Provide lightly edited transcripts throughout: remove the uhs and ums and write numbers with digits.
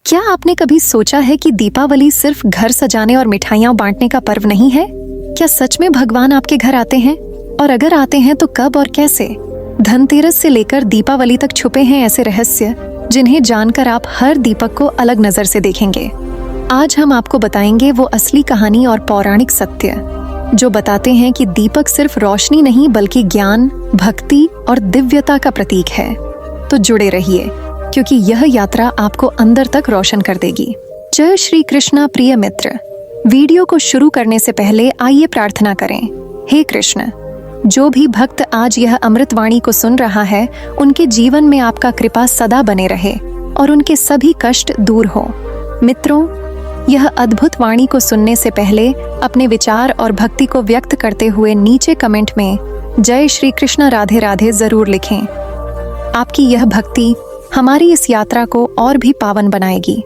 क्या आपने कभी सोचा है कि दीपावली सिर्फ घर सजाने और मिठाइयाँ बांटने का पर्व नहीं है? क्या सच में भगवान आपके घर आते हैं? और अगर आते हैं तो कब और कैसे? धनतेरस से लेकर दीपावली तक छुपे हैं ऐसे रहस्य जिन्हें जानकर आप हर दीपक को अलग नजर से देखेंगे। आज हम आपको बताएंगे वो असली कहानी और पौराणिक सत्य जो बताते हैं कि दीपक सिर्फ रोशनी नहीं बल्कि ज्ञान, भक्ति और दिव्यता का प्रतीक है। तो जुड़े रहिए क्योंकि यह यात्रा आपको अंदर तक रोशन कर देगी। जय श्री कृष्णा प्रिय मित्र, वीडियो को शुरू करने से पहले आइए प्रार्थना करें। हे कृष्ण, जो भी भक्त आज यह अमृतवाणी को सुन रहा है उनके जीवन में आपका कृपा सदा बने रहे और उनके सभी कष्ट दूर हो। मित्रों, यह अद्भुत वाणी को सुनने से पहले अपने विचार और भक्ति को व्यक्त करते हुए नीचे कमेंट में जय श्री कृष्ण राधे राधे जरूर लिखें। आपकी यह भक्ति हमारी इस यात्रा को और भी पावन बनाएगी।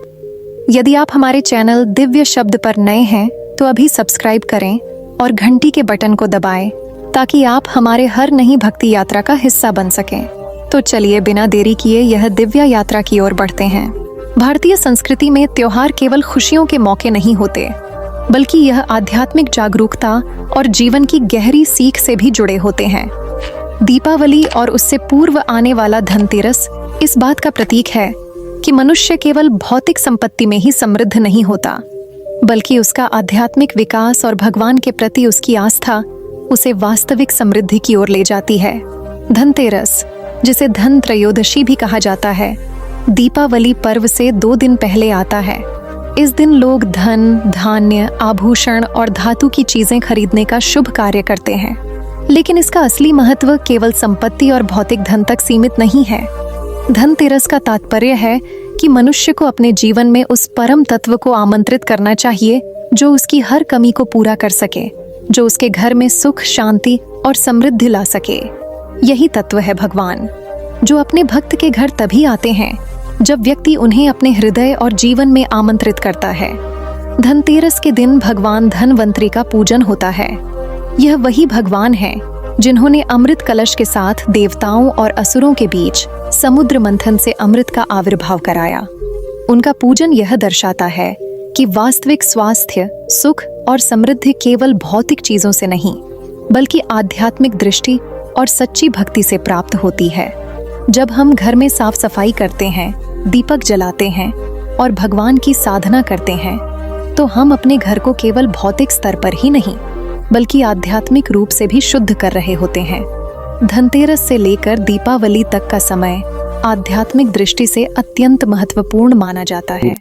यदि आप हमारे चैनल दिव्य शब्द पर नए हैं तो अभी सब्सक्राइब करें और घंटी के बटन को दबाएं ताकि आप हमारे हर नई भक्ति यात्रा का हिस्सा बन सकें। तो चलिए बिना देरी किए यह दिव्य यात्रा की ओर बढ़ते हैं। भारतीय संस्कृति में त्योहार केवल खुशियों के मौके नहीं होते, बल्कि यह आध्यात्मिक जागरूकता और जीवन की गहरी सीख से भी जुड़े होते हैं। दीपावली और उससे पूर्व आने वाला धनतेरस इस बात का प्रतीक है कि मनुष्य केवल भौतिक संपत्ति में ही समृद्ध नहीं होता, बल्कि उसका आध्यात्मिक विकास और भगवान के प्रति उसकी आस्था उसे वास्तविक समृद्धि की ओर ले जाती है। धनतेरस, जिसे धन त्रयोदशी भी कहा जाता है, दीपावली पर्व से 2 दिन पहले आता है। इस दिन लोग धन, धान्य, आभूषण और धातु की चीजें खरीदने का शुभ कार्य करते हैं। लेकिन इसका असली महत्व केवल संपत्ति और भौतिक धन तक सीमित नहीं है। धनतेरस का तात्पर्य है कि मनुष्य को अपने जीवन में उस परम तत्व को आमंत्रित करना चाहिए जो उसकी हर कमी को पूरा कर सके, जो उसके घर में सुख, शांति और समृद्धि ला सके। यही तत्व है भगवान, जो अपने भक्त के घर तभी आते हैं जब व्यक्ति उन्हें अपने हृदय और जीवन में आमंत्रित करता है। धनतेरस के दिन भगवान धनवंतरी का पूजन होता है। यह वही भगवान है जिन्होंने अमृत कलश के साथ देवताओं और असुरों के बीच समुद्र मंथन से अमृत का आविर्भाव कराया। उनका पूजन यह दर्शाता है कि वास्तविक स्वास्थ्य, सुख और समृद्धि केवल भौतिक चीजों से नहीं बल्कि आध्यात्मिक दृष्टि और सच्ची भक्ति से प्राप्त होती है। जब हम घर में साफ सफाई करते हैं, दीपक जलाते हैं और भगवान की साधना करते हैं तो हम अपने घर को केवल भौतिक स्तर पर ही नहीं बल्कि आध्यात्मिक रूप से भी शुद्ध कर रहे होते हैं। धनतेरस से लेकर दीपावली तक का समय आध्यात्मिक दृष्टि से अत्यंत महत्वपूर्ण माना जाता है।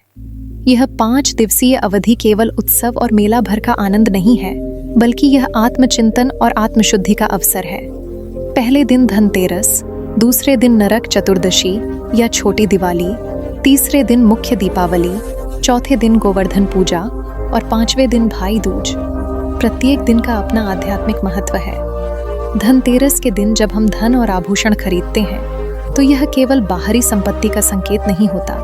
यह 5 दिवसीय अवधि केवल उत्सव और मेला भर का आनंद नहीं है, बल्कि यह आत्मचिंतन और आत्मशुद्धि का अवसर है। पहले दिन धनतेरस, दूसरे दिन नरक चतुर्दशी या छोटी दिवाली, तीसरे दिन मुख्य दीपावली, चौथे दिन गोवर्धन पूजा और 5वें दिन भाई दूज। प्रत्येक दिन का अपना आध्यात्मिक महत्व है। धनतेरस के दिन जब हम धन और आभूषण खरीदते हैं तो यह केवल बाहरी संपत्ति का संकेत नहीं होता,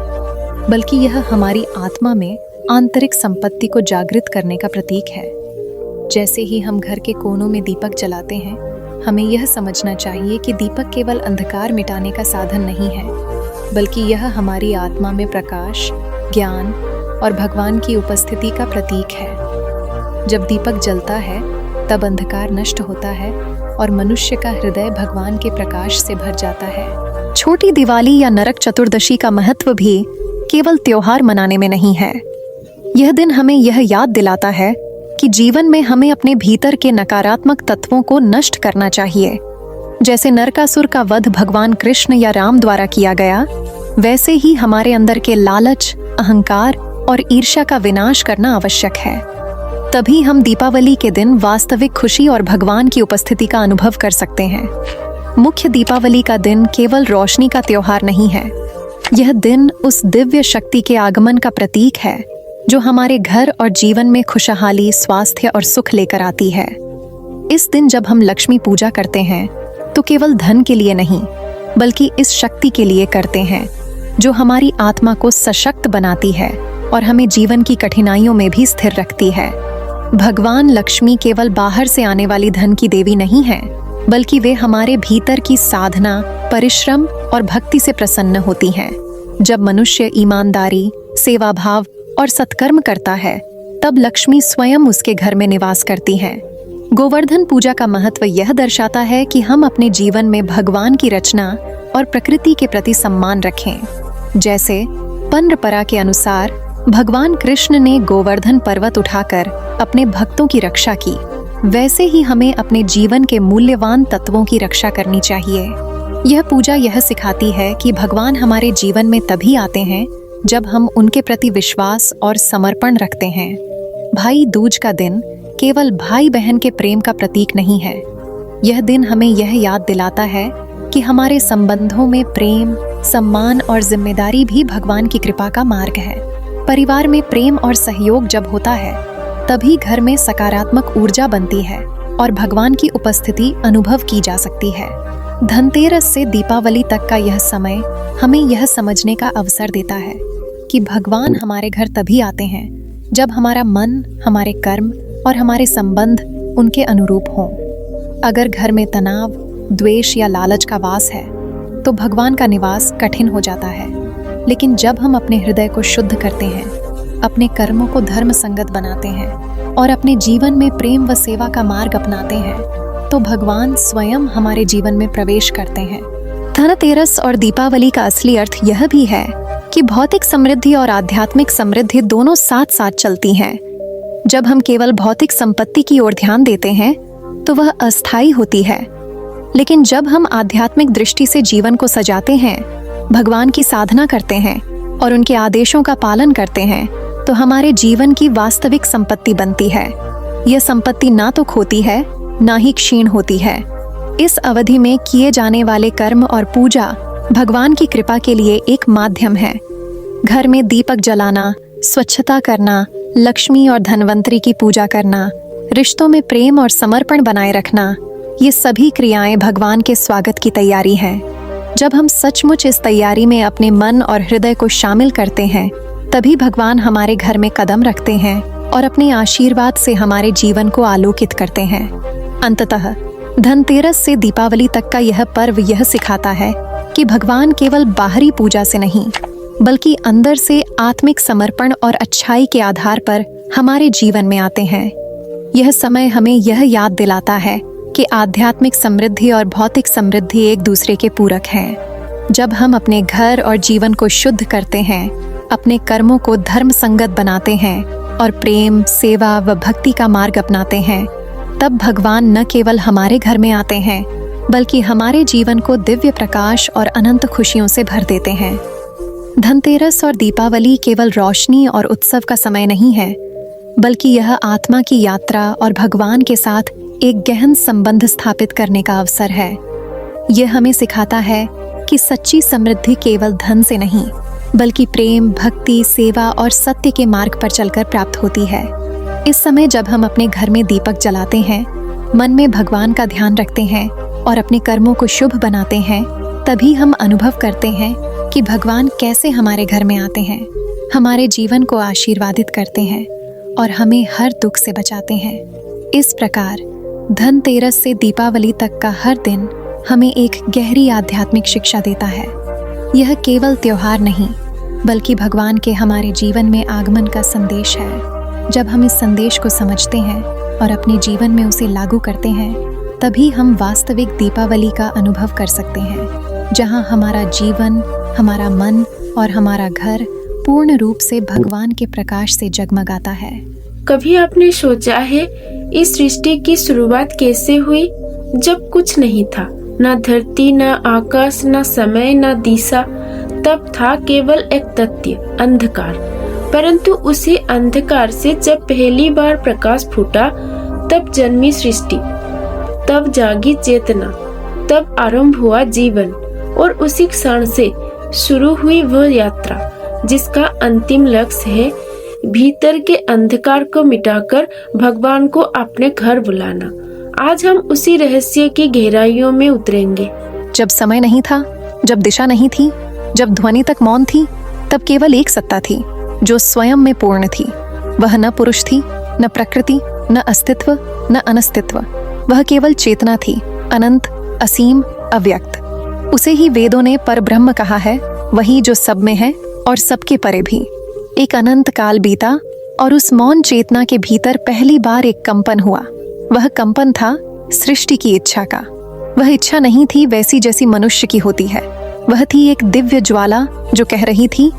बल्कि यह हमारी आत्मा में आंतरिक संपत्ति को जागृत करने का प्रतीक है। जैसे ही हम घर के कोनों में दीपक जलाते हैं, हमें यह समझना चाहिए कि दीपक केवल अंधकार मिटाने का साधन नहीं है, बल्कि यह हमारी आत्मा में प्रकाश, ज्ञान और भगवान की उपस्थिति का प्रतीक है। जब दीपक जलता है तब अंधकार नष्ट होता है और मनुष्य का हृदय भगवान के प्रकाश से भर जाता है। छोटी दिवाली या नरक चतुर्दशी का महत्व भी केवल त्योहार मनाने में नहीं है। यह दिन हमें यह याद दिलाता है कि जीवन में हमें अपने भीतर के नकारात्मक तत्वों को नष्ट करना चाहिए। जैसे नरकासुर का वध भगवान कृष्ण या राम द्वारा किया गया, वैसे ही हमारे अंदर के लालच, अहंकार और ईर्ष्या का विनाश करना आवश्यक है। तभी हम दीपावली के दिन वास्तविक खुशी और भगवान की उपस्थिति का अनुभव कर सकते हैं। मुख्य दीपावली का दिन केवल रोशनी का त्योहार नहीं है। यह दिन उस दिव्य शक्ति के आगमन का प्रतीक है जो हमारे घर और जीवन में खुशहाली, स्वास्थ्य और सुख लेकर आती है। इस दिन जब हम लक्ष्मी पूजा करते हैं तो केवल धन के लिए नहीं बल्कि इस शक्ति के लिए करते हैं जो हमारी आत्मा को सशक्त बनाती है और हमें जीवन की कठिनाइयों में भी स्थिर रखती है। भगवान लक्ष्मी केवल बाहर से आने वाली धन की देवी नहीं है, बल्कि वे हमारे भीतर की साधना, परिश्रम और भक्ति से प्रसन्न होती हैं। जब मनुष्य ईमानदारी, सेवा भाव और सत्कर्म करता है, तब लक्ष्मी स्वयं उसके घर में निवास करती हैं। गोवर्धन पूजा का महत्व यह दर्शाता है कि हम अपने जीवन में भगवान की रचना और प्रकृति के प्रति सम्मान रखें। जैसे परंपरा के अनुसार भगवान कृष्ण ने गोवर्धन पर्वत उठाकर अपने भक्तों की रक्षा की, वैसे ही हमें अपने जीवन के मूल्यवान तत्वों की रक्षा करनी चाहिए। यह पूजा यह सिखाती है कि भगवान हमारे जीवन में तभी आते हैं जब हम उनके प्रति विश्वास और समर्पण रखते हैं। भाई दूज का दिन केवल भाई बहन के प्रेम का प्रतीक नहीं है। यह दिन हमें यह याद दिलाता है कि हमारे संबंधों में प्रेम, सम्मान और जिम्मेदारी भी भगवान की कृपा का मार्ग है। परिवार में प्रेम और सहयोग जब होता है, तभी घर में सकारात्मक ऊर्जा बनती है और भगवान की उपस्थिति अनुभव की जा सकती है। धनतेरस से दीपावली तक का यह समय हमें यह समझने का अवसर देता है कि भगवान हमारे घर तभी आते हैं जब हमारा मन, हमारे कर्म और हमारे संबंध उनके अनुरूप हों। अगर घर में तनाव, द्वेष या लालच का वास है तो भगवान का निवास कठिन हो जाता है। लेकिन जब हम अपने हृदय को शुद्ध करते हैं, अपने कर्मों को धर्म संगत बनाते हैं और अपने जीवन में प्रेम व सेवा का मार्ग अपनाते हैं, तो भगवान स्वयं हमारे जीवन में प्रवेश करते हैं। धनतेरस और दीपावली का असली अर्थ यह भी है कि भौतिक समृद्धि और आध्यात्मिक समृद्धि दोनों साथ साथ चलती हैं। जब हम केवल भौतिक संपत्ति की ओर ध्यान देते हैं तो वह अस्थायी होती है, लेकिन जब हम आध्यात्मिक दृष्टि से जीवन को सजाते हैं, भगवान की साधना करते हैं और उनके आदेशों का पालन करते हैं, तो हमारे जीवन की वास्तविक संपत्ति बनती है। यह संपत्ति ना तो खोती है, ना ही क्षीण होती है। इस अवधि में किए जाने वाले कर्म और पूजा भगवान की कृपा के लिए एक माध्यम है। घर में दीपक जलाना, स्वच्छता करना, लक्ष्मी और धनवंतरी की पूजा करना, रिश्तों में प्रेम और समर्पण बनाए रखना, ये सभी क्रियाएं भगवान के स्वागत की तैयारी हैं। जब हम सचमुच इस तैयारी में अपने मन और हृदय को शामिल करते हैं, तभी भगवान हमारे घर में कदम रखते हैं और अपने आशीर्वाद से हमारे जीवन को आलोकित करते हैं। अंततः धनतेरस से दीपावली तक का यह पर्व यह सिखाता है कि भगवान केवल बाहरी पूजा से नहीं, बल्कि अंदर से आत्मिक समर्पण और अच्छाई के आधार पर हमारे जीवन में आते हैं। यह समय हमें यह याद दिलाता है कि आध्यात्मिक समृद्धि और भौतिक समृद्धि एक दूसरे के पूरक हैं। जब हम अपने घर और जीवन को शुद्ध करते हैं, अपने कर्मों को धर्म संगत बनाते हैं और प्रेम, सेवा व भक्ति का मार्ग अपनाते हैं, तब भगवान न केवल हमारे घर में आते हैं, बल्कि हमारे जीवन को दिव्य प्रकाश और अनंत खुशियों से भर देते हैं। धनतेरस और दीपावली केवल रोशनी और उत्सव का समय नहीं है, बल्कि यह आत्मा की यात्रा और भगवान के साथ एक गहन संबंध स्थापित करने का अवसर है। यह हमें सिखाता है कि सच्ची समृद्धि केवल धन से नहीं, बल्कि प्रेम, भक्ति, सेवा और सत्य के मार्ग पर चलकर प्राप्त होती है। इस समय जब हम अपने घर में दीपक जलाते हैं, मन में भगवान का ध्यान रखते हैं और अपने कर्मों को शुभ बनाते हैं, तभी हम अनुभव करते हैं कि भगवान कैसे हमारे घर में आते हैं, हमारे जीवन को आशीर्वादित करते हैं और हमें हर दुख से बचाते हैं। इस प्रकार धनतेरस से दीपावली तक का हर दिन हमें एक गहरी आध्यात्मिक शिक्षा देता है। यह केवल त्योहार नहीं, बल्कि भगवान के हमारे जीवन में आगमन का संदेश है। जब हम इस संदेश को समझते हैं और अपने जीवन में उसे लागू करते हैं, तभी हम वास्तविक दीपावली का अनुभव कर सकते हैं, जहां हमारा जीवन, हमारा मन और हमारा घर पूर्ण रूप से भगवान के प्रकाश से जगमगाता है। कभी आपने सोचा है इस सृष्टि की शुरुआत कैसे हुई? जब कुछ नहीं था, न धरती, न आकाश, न समय, न दिशा, तब था केवल एक तथ्य, अंधकार। परंतु उसी अंधकार से जब पहली बार प्रकाश फूटा, तब जन्मी सृष्टि, तब जागी चेतना, तब आरंभ हुआ जीवन और उसी क्षण से शुरू हुई वह यात्रा जिसका अंतिम लक्ष्य है भीतर के अंधकार को मिटाकर भगवान को अपने घर बुलाना। आज हम उसी रहस्य की गहराइयों में उतरेंगे। जब समय नहीं था, जब दिशा नहीं थी, जब ध्वनि तक मौन थी, तब केवल एक सत्ता थी जो स्वयं में पूर्ण थी। वह न पुरुष थी, न प्रकृति, न अस्तित्व, न अनस्तित्व। वह केवल चेतना थी, अनंत, असीम, अव्यक्त। उसे ही वेदों ने परब्रह्म कहा है, वही जो सब में है और सबके परे भी। एक अनंत काल बीता और उस मौन चेतना के भीतर पहली बार एक कंपन हुआ। वह कंपन था सृष्टि की इच्छा का। वह इच्छा नहीं थी वैसी जैसी मनुष्य की होती है। वह थी एक दिव्य ज्वाला जो कह रही थी,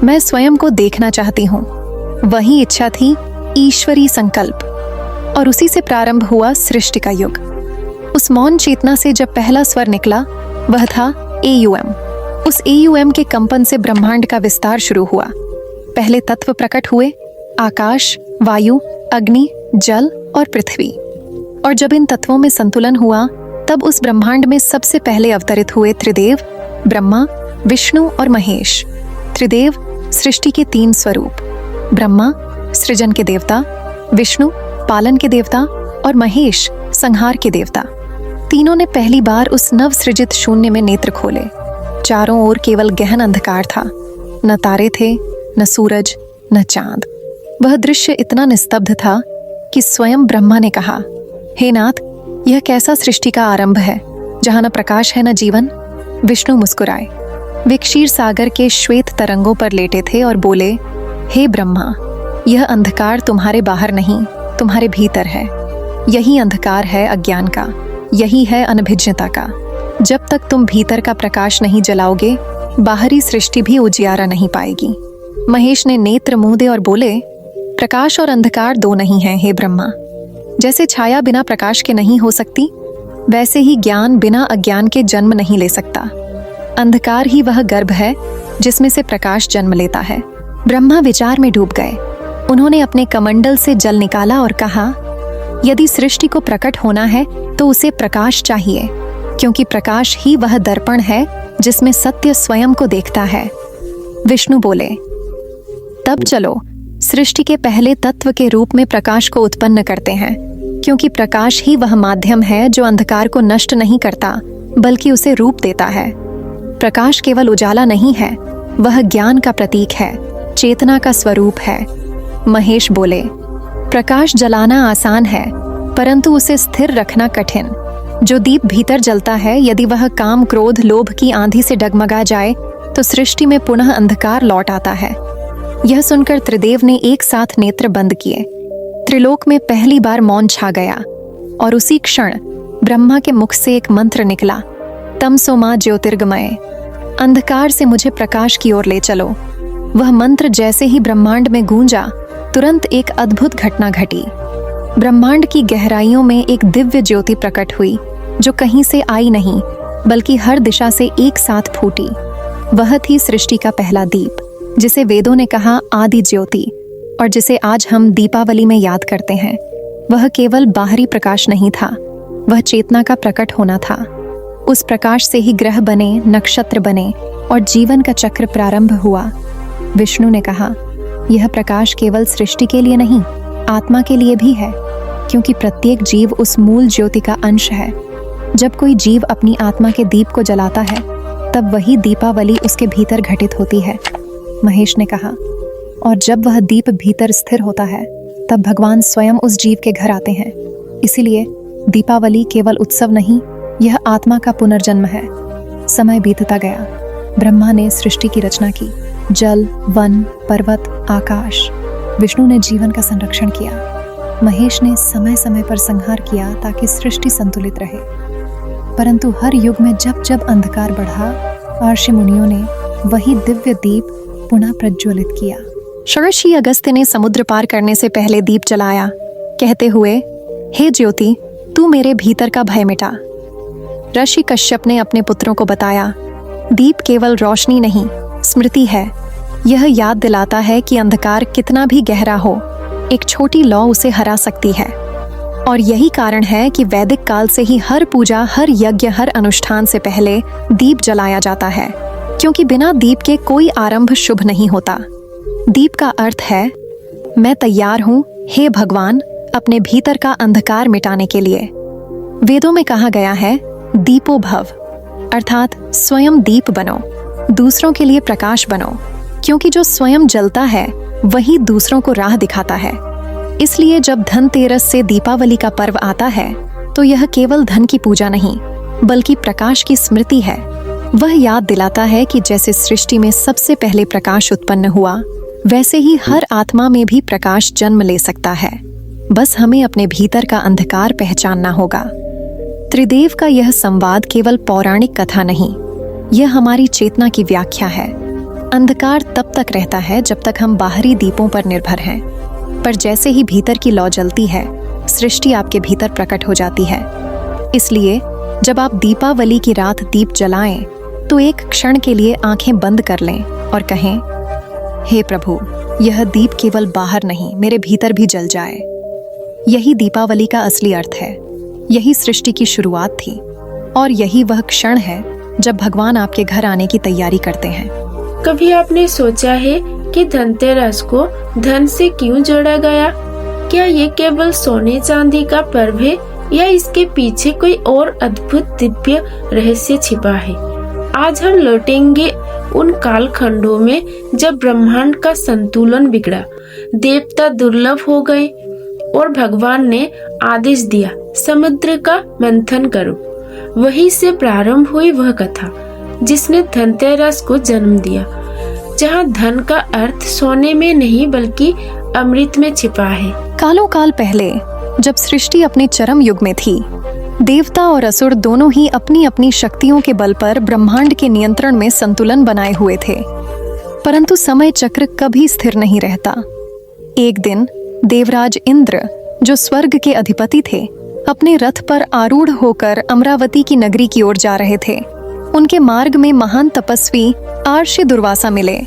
मैं स्वयं को देखना चाहती हूँ। वही इच्छा थी ईश्वरी संकल्प, और उसी से प्रारंभ हुआ सृष्टि का युग। उस मौन चेतना से जब पहला स्वर निकला वह था AUM। उस AUM के कंपन से ब्रह्मांड का विस्तार शुरू हुआ। पहले तत्व प्रकट हुए, आकाश, वायु, अग्नि, जल और पृथ्वी। और जब इन तत्वों में संतुलन हुआ तब उस ब्रह्मांड में सबसे पहले अवतरित हुए त्रिदेव, ब्रह्मा, विष्णु और महेश। त्रिदेव सृष्टि के 3 स्वरूप, ब्रह्मा सृजन के देवता, विष्णु पालन के देवता और महेश संहार के देवता। तीनों ने पहली बार उस नव सृजित शून्य में नेत्र खोले। चारों ओर केवल गहन अंधकार था। न तारे थे, न सूरज, न चांद। वह दृश्य इतना निस्तब्ध था कि स्वयं ब्रह्मा ने कहा, हे नाथ, यह कैसा सृष्टि का आरंभ है जहां न प्रकाश है न जीवन। विष्णु मुस्कुराए। वे क्षीर सागर के श्वेत तरंगों पर लेटे थे और बोले, हे ब्रह्मा, यह अंधकार तुम्हारे बाहर नहीं, तुम्हारे भीतर है। यही अंधकार है अज्ञान का, यही है अनभिज्ञता का। जब तक तुम भीतर का प्रकाश नहीं जलाओगे, बाहरी सृष्टि भी उजियारा नहीं पाएगी। महेश ने नेत्र मूंदे और बोले, प्रकाश और अंधकार 2 नहीं हैं, हे ब्रह्मा। जैसे छाया बिना प्रकाश के नहीं हो सकती, वैसे ही ज्ञान बिना अज्ञान के जन्म नहीं ले सकता। अंधकार ही वह गर्भ है जिसमें से प्रकाश जन्म लेता है। ब्रह्मा विचार में डूब गए। उन्होंने अपने कमंडल से जल निकाला और कहा, यदि सृष्टि को प्रकट होना है तो उसे प्रकाश चाहिए, क्योंकि प्रकाश ही वह दर्पण है जिसमें सत्य स्वयं को देखता है। विष्णु बोले, तब चलो सृष्टि के पहले तत्व के रूप में प्रकाश को उत्पन्न करते हैं, क्योंकि प्रकाश ही वह माध्यम है जो अंधकार को नष्ट नहीं करता बल्कि उसे रूप देता है। प्रकाश केवल उजाला नहीं है, वह ज्ञान का प्रतीक है, चेतना का स्वरूप है। महेश बोले, प्रकाश जलाना आसान है परंतु उसे स्थिर रखना कठिन। जो दीप भीतर जलता है, यदि वह काम, क्रोध, लोभ की आंधी से डगमगा जाए तो सृष्टि में पुनः अंधकार लौट आता है। यह सुनकर त्रिदेव ने एक साथ नेत्र बंद किए। त्रिलोक में पहली बार मौन छा गया और उसी क्षण ब्रह्मा के मुख से एक मंत्र निकला, तमसो मा ज्योतिर्गमय, अंधकार से मुझे प्रकाश की ओर ले चलो। वह मंत्र जैसे ही ब्रह्मांड में गूंजा, तुरंत एक अद्भुत घटना घटी। ब्रह्मांड की गहराइयों में एक दिव्य ज्योति प्रकट हुई जो कहीं से आई नहीं बल्कि हर दिशा से एक साथ फूटी। वह थी सृष्टि का पहला दीप, जिसे वेदों ने कहा आदि ज्योति, और जिसे आज हम दीपावली में याद करते हैं। वह केवल बाहरी प्रकाश नहीं था, वह चेतना का प्रकट होना था। उस प्रकाश से ही ग्रह बने, नक्षत्र बने और जीवन का चक्र प्रारंभ हुआ। विष्णु ने कहा, यह प्रकाश केवल सृष्टि के लिए नहीं, आत्मा के लिए भी है, क्योंकि प्रत्येक जीव उस मूल ज्योति का अंश है। जब कोई जीव अपनी आत्मा के दीप को जलाता है, तब वही दीपावली उसके भीतर घटित होती है। महेश ने कहा, और जब वह दीप भीतर स्थिर होता है, तब भगवान स्वयं उस जीव के घर आते हैं। इसीलिए दीपावली केवल उत्सव नहीं, यह आत्मा का पुनर्जन्म है। समय बीतता गया। ब्रह्मा ने सृष्टि की रचना की, जल, वन, पर्वत, आकाश। विष्णु ने जीवन का संरक्षण किया। महेश ने समय समय पर संहार किया ताकि सृष्टि संतुलित रहे। परंतु हर युग में जब जब अंधकार बढ़ा, ऋषि मुनियों ने वही दिव्य दीप पुनः प्रज्वलित किया। षोडशी अगस्त्य ने समुद्र पार करने से पहले दीप जलाया, कहते हुए, हे ज्योति, तू मेरे भीतर का भय मिटा। ऋषि कश्यप ने अपने पुत्रों को बताया, दीप केवल रोशनी नहीं, स्मृति है। यह याद दिलाता है कि अंधकार कितना भी गहरा हो, एक छोटी लौ उसे हरा सकती है। और यही कारण है कि वैदिक काल से ही हर पूजा, हर यज्ञ, हर अनुष्ठान से पहले दीप जलाया जाता है, क्योंकि बिना दीप के कोई आरंभ शुभ नहीं होता। दीप का अर्थ है, मैं तैयार हूँ हे भगवान अपने भीतर का अंधकार मिटाने के लिए। वेदों में कहा गया है, दीपो भव, अर्थात स्वयं दीप बनो, दूसरों के लिए प्रकाश बनो, क्योंकि जो स्वयं जलता है वही दूसरों को राह दिखाता है। इसलिए जब धनतेरस से दीपावली का पर्व आता है तो यह केवल धन की पूजा नहीं बल्कि प्रकाश की स्मृति है। वह याद दिलाता है कि जैसे सृष्टि में सबसे पहले प्रकाश उत्पन्न हुआ, वैसे ही हर आत्मा में भी प्रकाश जन्म ले सकता है। बस हमें अपने भीतर का अंधकार पहचानना होगा। त्रिदेव का यह संवाद केवल पौराणिक कथा नहीं, यह हमारी चेतना की व्याख्या है। अंधकार तब तक रहता है जब तक हम बाहरी दीपों पर निर्भर हैं, पर जैसे ही भीतर की लौ जलती है, सृष्टि आपके भीतर प्रकट हो जाती है। इसलिए जब आप दीपावली की रात दीप जलाएं, तो एक क्षण के लिए आंखें बंद कर लें और कहें, हे प्रभु, यह दीप केवल बाहर नहीं, मेरे भीतर भी जल जाए। यही दीपावली का असली अर्थ है, यही सृष्टि की शुरुआत थी, और यही वह क्षण है जब भगवान आपके घर आने की तैयारी करते हैं। कभी आपने सोचा है कि धनतेरस को धन से क्यों जोड़ा गया? क्या ये केवल सोने चांदी का पर्व है या इसके पीछे कोई और अद्भुत दिव्य रहस्य छिपा है? आज हम लौटेंगे उन कालखंडों में जब ब्रह्मांड का संतुलन बिगड़ा, देवता दुर्लभ हो गए और भगवान ने आदेश दिया, समुद्र का मंथन करो। वहीं से प्रारंभ हुई वह कथा जिसने धनतेरस को जन्म दिया, जहां धन का अर्थ सोने में नहीं बल्कि अमृत में छिपा है। कालों काल पहले जब सृष्टि अपने चरम युग में थी, देवता और असुर दोनों ही अपनी अपनी शक्तियों के बल पर ब्रह्मांड के नियंत्रण में संतुलन बनाए हुए थे। परंतु समय चक्र कभी स्थिर नहीं रहता। एक दिन देवराज इंद्र, जो स्वर्ग के अधिपति थे, अपने रथ पर आरूढ़ होकर अमरावती की नगरी की ओर जा रहे थे। उनके मार्ग में महान तपस्वी आर्षि दुर्वासा मिले।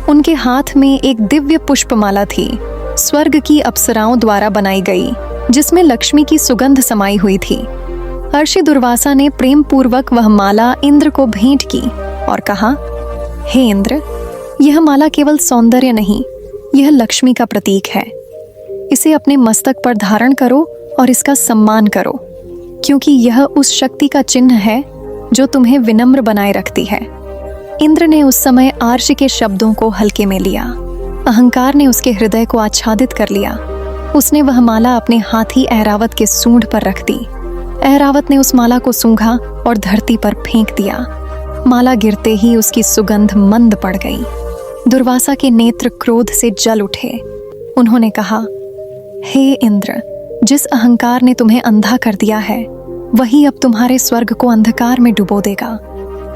उनके हाथ में एक दिव्य पुष्पमाला थी, स्वर्ग की अप्सराओं द्वारा बनाई गई, जिसमें लक्ष्मी की सुगंध समाई हुई थी। आर्षि दुर्वासा ने प्रेम पूर्वक वह माला इंद्र को भेंट की और कहा, हे इंद्र, यह माला केवल सौंदर्य नहीं, यह लक्ष्मी का प्रतीक है। इसे अपने मस्तक पर धारण करो और इसका सम्मान करो, क्योंकि यह उस शक्ति का चिन्ह है जो तुम्हें विनम्र बनाए रखती है। इंद्र ने उस समय आर्षि के शब्दों को हल्के में लिया। अहंकार ने उसके हृदय को आच्छादित कर लिया। उसने वह माला अपने हाथी ऐरावत के सूंड पर रख दी। ऐरावत ने उस माला को सूंघा और धरती पर फेंक दिया। माला गिरते ही उसकी सुगंध मंद पड़ गई। दुर्वासा के नेत्र क्रोध से जल उठे। उन्होंने कहा, हे इंद्र, जिस अहंकार ने तुम्हें अंधा कर दिया है, वही अब तुम्हारे स्वर्ग को अंधकार में डुबो देगा।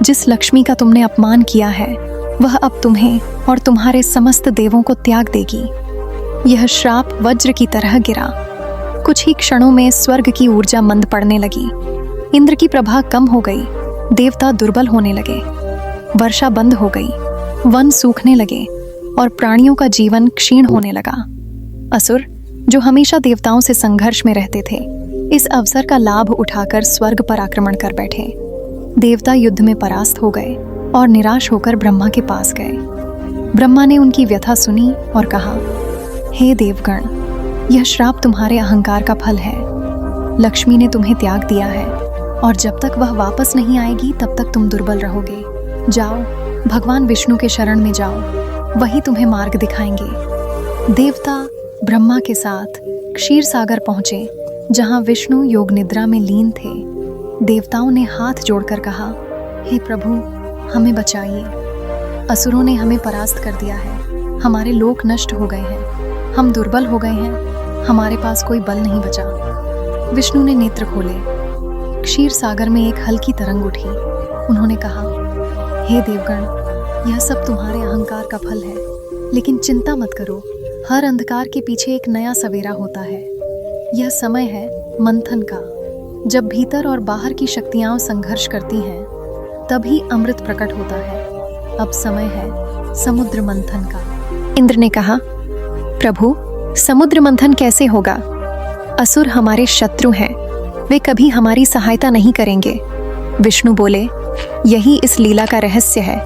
जिस लक्ष्मी का तुमने अपमान किया है, वह अब तुम्हें और तुम्हारे समस्त देवों को त्याग देगी। यह श्राप वज्र की तरह गिरा। कुछ ही क्षणों में स्वर्ग की ऊर्जा मंद पड़ने लगी। इंद्र की प्रभा कम हो गई। देवता दुर्बल होने लगे। वर्षा बंद हो गई। वन सूखने लगे और प्राणियों का जीवन क्षीण होने लगा। असुर, जो हमेशा देवताओं से संघर्ष में रहते थे, इस अवसर का लाभ उठाकर स्वर्ग पर आक्रमण कर बैठे। देवता युद्ध में परास्त हो गए और निराश होकर ब्रह्मा के पास गए। ब्रह्मा ने उनकी व्यथा सुनी और कहा, हे देवगण, यह श्राप तुम्हारे अहंकार का फल है। लक्ष्मी ने तुम्हें त्याग दिया है और जब तक वह वापस नहीं आएगी तब तक तुम दुर्बल रहोगे। जाओ, भगवान विष्णु के शरण में जाओ, वही तुम्हें मार्ग दिखाएंगे। देवता ब्रह्मा के साथ क्षीर सागर पहुंचे, जहां विष्णु योग निद्रा में लीन थे। देवताओं ने हाथ जोड़कर कहा, हे प्रभु, हमें बचाइए। असुरों ने हमें परास्त कर दिया है। हमारे लोक नष्ट हो गए हैं। हम दुर्बल हो गए हैं। हमारे पास कोई बल नहीं बचा। विष्णु ने नेत्र खोले। क्षीर सागर में एक हल्की तरंग उठी। उन्होंने कहा, हे देवगण, यह सब तुम्हारे अहंकार का फल है, लेकिन चिंता मत करो। हर अंधकार के पीछे एक नया सवेरा होता है। यह समय है मंथन का। जब भीतर और बाहर की शक्तियां संघर्ष करती हैं, तभी अमृत प्रकट होता है। अब समय है समुद्र मंथन का। इंद्र ने कहा, प्रभु, समुद्र मंथन कैसे होगा? असुर हमारे शत्रु हैं, वे कभी हमारी सहायता नहीं करेंगे। विष्णु बोले, यही इस लीला का रहस्य है।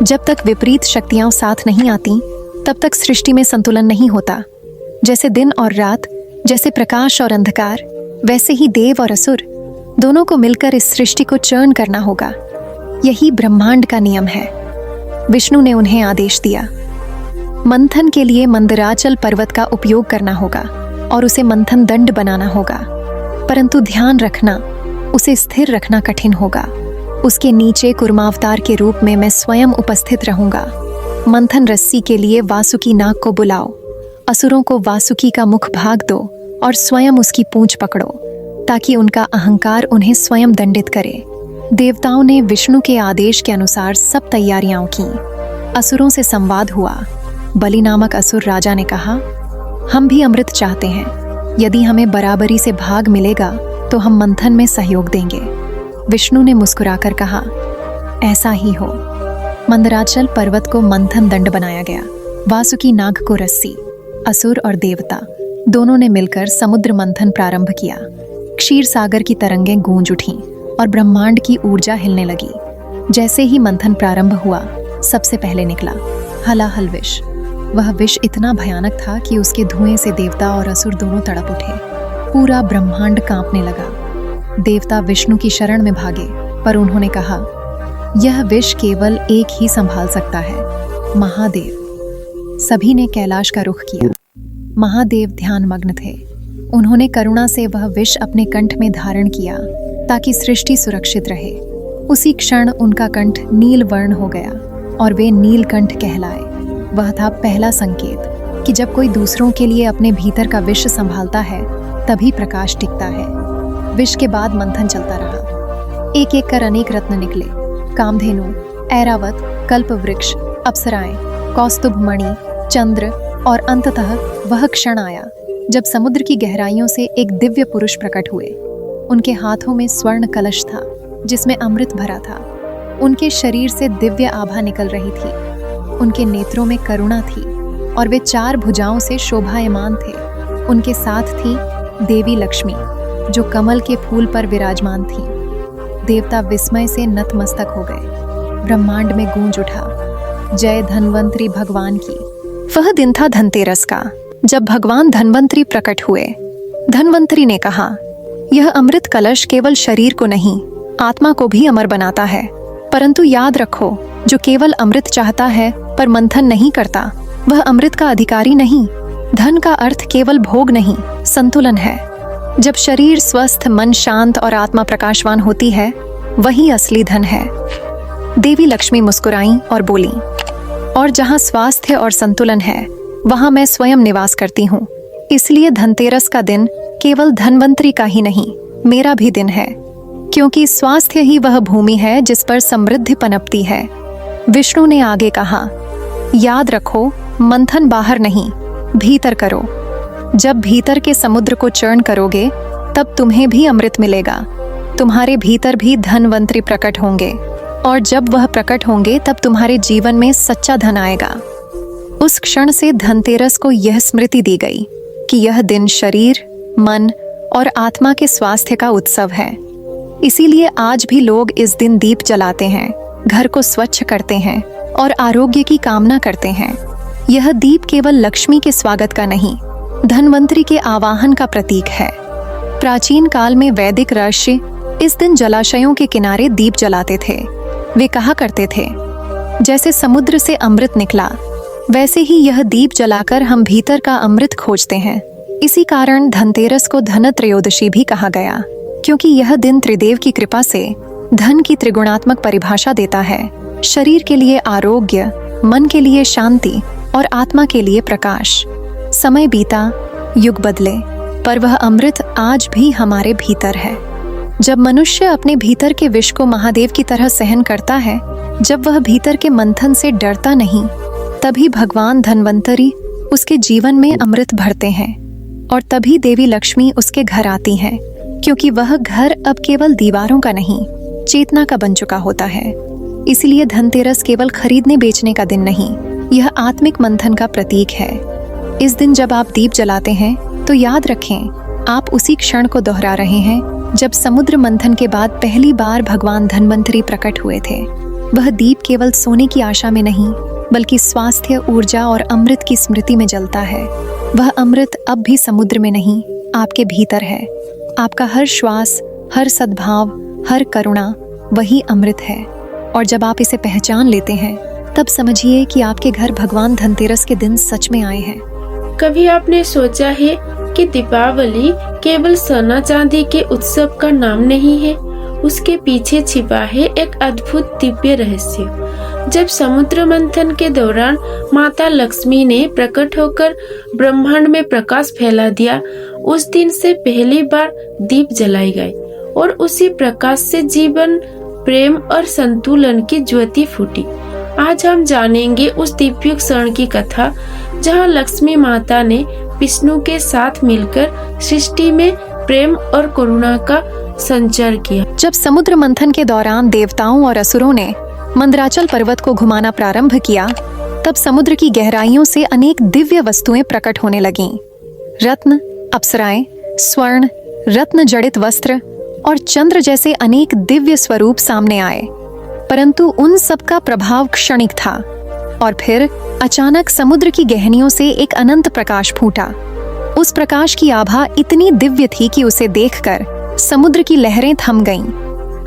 जब तक विपरीत शक्तियां साथ नहीं आती, तब तक सृष्टि में संतुलन नहीं होता। जैसे दिन और रात, जैसे प्रकाश और अंधकार, वैसे ही देव और असुर दोनों को मिलकर इस सृष्टि को चर्न करना होगा। यही ब्रह्मांड का नियम है। विष्णु ने उन्हें आदेश दिया, मंथन के लिए मंदराचल पर्वत का उपयोग करना होगा और उसे मंथन दंड बनाना होगा। परंतु ध्यान रखना, उसे स्थिर रखना कठिन होगा। उसके नीचे कूर्मावतार के रूप में मैं स्वयं उपस्थित रहूंगा। मंथन रस्सी के लिए वासुकी नाग को बुलाओ। असुरों को वासुकी का मुख भाग दो और स्वयं उसकी पूंछ पकड़ो, ताकि उनका अहंकार उन्हें स्वयं दंडित करे। देवताओं ने विष्णु के आदेश के अनुसार सब तैयारियां की। असुरों से संवाद हुआ। बलि नामक असुर राजा ने कहा, हम भी अमृत चाहते हैं। यदि हमें बराबरी से भाग मिलेगा तो हम मंथन में सहयोग देंगे। विष्णु ने मुस्कुराकर कहा, ऐसा ही हो। मंदराचल पर्वत को मंथन दंड बनाया गया, वासुकी नाग को रस्सी। असुर और देवता दोनों ने मिलकर समुद्र मंथन प्रारंभ किया। क्षीर सागर की तरंगें गूंज उठीं और ब्रह्मांड की ऊर्जा हिलने लगी। जैसे ही मंथन प्रारंभ हुआ, सबसे पहले निकला हलाहल विष। वह विष इतना भयानक था कि उसके धुएं से देवता और असुर दोनों तड़प उठे। पूरा ब्रह्मांड कांपने लगा। देवता विष्णु की शरण में भागे, पर उन्होंने कहा, यह विष केवल एक ही संभाल सकता है, महादेव। सभी ने कैलाश का रुख किया। महादेव ध्यानमग्न थे। उन्होंने करुणा से वह विष अपने कंठ में धारण किया, ताकि सृष्टि सुरक्षित रहे। उसी क्षण उनका कंठ नील वर्ण हो गया और वे नीलकंठ कहलाए। वह था पहला संकेत कि जब कोई दूसरों के लिए अपने भीतर का विष संभालता है, तभी प्रकाश टिकता है। विष के बाद मंथन चलता रहा। एक एक कर अनेक रत्न निकले। कामधेनु, ऐरावत, कल्पवृक्ष, अप्सराएं, कौस्तुभ मणि, चंद्र और अंततः वह क्षण आया जब समुद्र की गहराइयों से एक दिव्य पुरुष प्रकट हुए। उनके हाथों में स्वर्ण कलश था, जिसमें अमृत भरा था। उनके शरीर से दिव्य आभा निकल रही थी। उनके नेत्रों में करुणा थी और वे 4 भुजाओं से शोभायमान थे। उनके साथ थी देवी लक्ष्मी, जो कमल के फूल पर विराजमान थी। देवता विस्मय से नतमस्तक हो गए। ब्रह्मांड में गूंज उठा, जय धन्वंतरी भगवान की। वह दिन था धनतेरस का, जब भगवान धन्वंतरी प्रकट हुए। धन्वंतरी ने कहा, यह अमृत कलश केवल शरीर को नहीं, आत्मा को भी अमर बनाता है। परंतु याद रखो, जो केवल अमृत चाहता है पर मंथन नहीं करता, वह अमृत का अधिकारी नहीं। धन का अर्थ केवल भोग नहीं, संतुलन है। जब शरीर स्वस्थ, मन शांत और आत्मा प्रकाशवान होती है, वही असली धन है। देवी लक्ष्मी मुस्कुराईं और बोली, और जहाँ स्वास्थ्य और संतुलन है, वहाँ मैं स्वयं निवास करती हूँ। इसलिए धनतेरस का दिन केवल धनवंतरी का ही नहीं, मेरा भी दिन है, क्योंकि स्वास्थ्य ही वह भूमि है जिस पर समृद्धि पनपती है। विष्णु ने आगे कहा, याद रखो, मंथन बाहर नहीं, भीतर करो। जब भीतर के समुद्र को चर्ण करोगे, तब तुम्हें भी अमृत मिलेगा। तुम्हारे भीतर भी धनवंतरी प्रकट होंगे, और जब वह प्रकट होंगे, तब तुम्हारे जीवन में सच्चा धन आएगा। उस क्षण से धनतेरस को यह स्मृति दी गई कि यह दिन शरीर, मन और आत्मा के स्वास्थ्य का उत्सव है। इसीलिए आज भी लोग इस दिन दीप जलाते हैं, घर को स्वच्छ करते हैं और आरोग्य की कामना करते हैं। यह दीप केवल लक्ष्मी के स्वागत का नहीं, धनवंतरी के आवाहन का प्रतीक है। प्राचीन काल में वैदिक ऋषि इस दिन जलाशयों के किनारे दीप जलाते थे। वे कहा करते थे, जैसे समुद्र से अमृत निकला, वैसे ही यह दीप जलाकर हम भीतर का अमृत खोजते हैं। इसी कारण धनतेरस को धनत्रयोदशी भी कहा गया, क्योंकि यह दिन त्रिदेव की कृपा से धन की त्रिगुणात्मक परिभाषा देता है। शरीर के लिए आरोग्य, मन के लिए शांति और आत्मा के लिए प्रकाश। समय बीता, युग बदले, पर वह अमृत आज भी हमारे भीतर है। जब मनुष्य अपने भीतर के विष को महादेव की तरह सहन करता है, जब वह भीतर के मंथन से डरता नहीं, तभी भगवान धन्वंतरी उसके जीवन में अमृत भरते हैं, और तभी देवी लक्ष्मी उसके घर आती हैं, क्योंकि वह घर अब केवल दीवारों का नहीं, चेतना का बन चुका होता है। इसलिए धनतेरस केवल खरीदने बेचने का दिन नहीं, यह आत्मिक मंथन का प्रतीक है। इस दिन जब आप दीप जलाते हैं, तो याद रखें, आप उसी क्षण को दोहरा रहे हैं जब समुद्र मंथन के बाद पहली बार भगवान धन्वंतरी प्रकट हुए थे। वह दीप केवल सोने की आशा में नहीं, बल्कि स्वास्थ्य, ऊर्जा और अमृत की स्मृति में जलता है। वह अमृत अब भी समुद्र में नहीं, आपके भीतर है। आपका हर श्वास, हर सद्भाव, हर करुणा वही अमृत है। और जब आप इसे पहचान लेते हैं, तब समझिए कि आपके घर भगवान धनतेरस के दिन सच में आए हैं। कभी आपने सोचा है कि दीपावली केवल सोना चांदी के उत्सव का नाम नहीं है, उसके पीछे छिपा है एक अद्भुत दिव्य रहस्य। जब समुद्र मंथन के दौरान माता लक्ष्मी ने प्रकट होकर ब्रह्मांड में प्रकाश फैला दिया, उस दिन से पहली बार दीप जलाए गए और उसी प्रकाश से जीवन, प्रेम और संतुलन की ज्योति फूटी। आज हम जानेंगे उस दिव्य क्षण की कथा जहां लक्ष्मी माता ने विष्णु के साथ मिलकर सृष्टि में प्रेम और करुणा का संचार किया। जब समुद्र मंथन के दौरान देवताओं और असुरों ने मंदराचल पर्वत को घुमाना प्रारंभ किया, तब समुद्र की गहराइयों से अनेक दिव्य वस्तुएं प्रकट होने लगीं। रत्न, अप्सराएं, स्वर्ण, रत्न जड़ित वस्त्र और चंद्र जैसे अनेक दिव्य स्वरूप सामने आए, परंतु उन सब का प्रभाव क्षणिक था और फिर अचानक समुद्र की गहनियों से एक अनंत प्रकाश फूटा। उस प्रकाश की आभा इतनी दिव्य थी कि उसे देखकर समुद्र की लहरें थम गईं,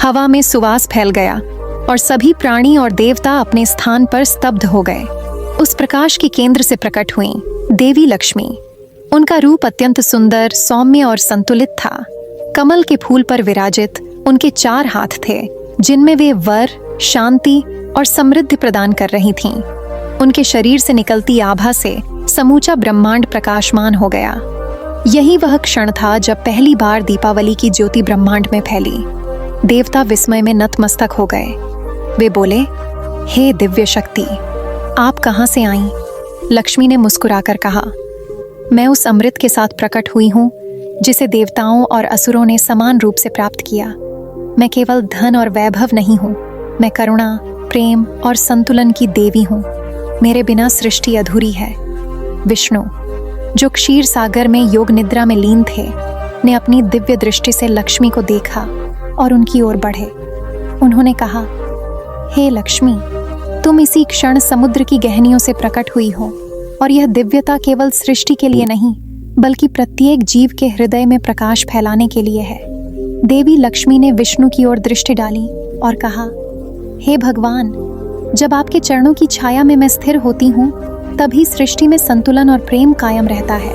हवा में सुवास फैल गया और सभी प्राणी और देवता अपने स्थान पर स्तब्ध हो गए। उस प्रकाश के केंद्र से प्रकट हुई देवी लक्ष्मी। उनका रूप अत्यंत सुंदर, सौम्य और संतुलित था। कमल के फूल पर विराजित उनके 4 हाथ थे, जिनमें वे वर, शांति और समृद्धि प्रदान कर रही थीं। उनके शरीर से निकलती आभा से समूचा ब्रह्मांड प्रकाशमान हो गया। यही वह क्षण था जब पहली बार दीपावली की ज्योति ब्रह्मांड में फैली। देवता विस्मय में नतमस्तक हो गए। वे बोले, हे दिव्य शक्ति, आप कहाँ से आईं? लक्ष्मी ने मुस्कुराकर कहा, मैं उस अमृत के साथ प्रकट हुई हूँ जिसे देवताओं और असुरों ने समान रूप से प्राप्त किया। मैं केवल धन और वैभव नहीं हूँ, मैं करुणा, प्रेम और संतुलन की देवी हूँ। मेरे बिना सृष्टि अधूरी है। विष्णु, जो क्षीर सागर में योग निद्रा में लीन थे, ने अपनी दिव्य दृष्टि से लक्ष्मी को देखा और उनकी ओर बढ़े। उन्होंने कहा, हे लक्ष्मी, तुम इसी क्षण समुद्र की गहनियों से प्रकट हुई हो और यह दिव्यता केवल सृष्टि के लिए नहीं, बल्कि प्रत्येक जीव के हृदय में प्रकाश फैलाने के लिए है। देवी लक्ष्मी ने विष्णु की ओर दृष्टि डाली और कहा, हे भगवान, जब आपके चरणों की छाया में मैं स्थिर होती हूँ, तभी सृष्टि में संतुलन और प्रेम कायम रहता है।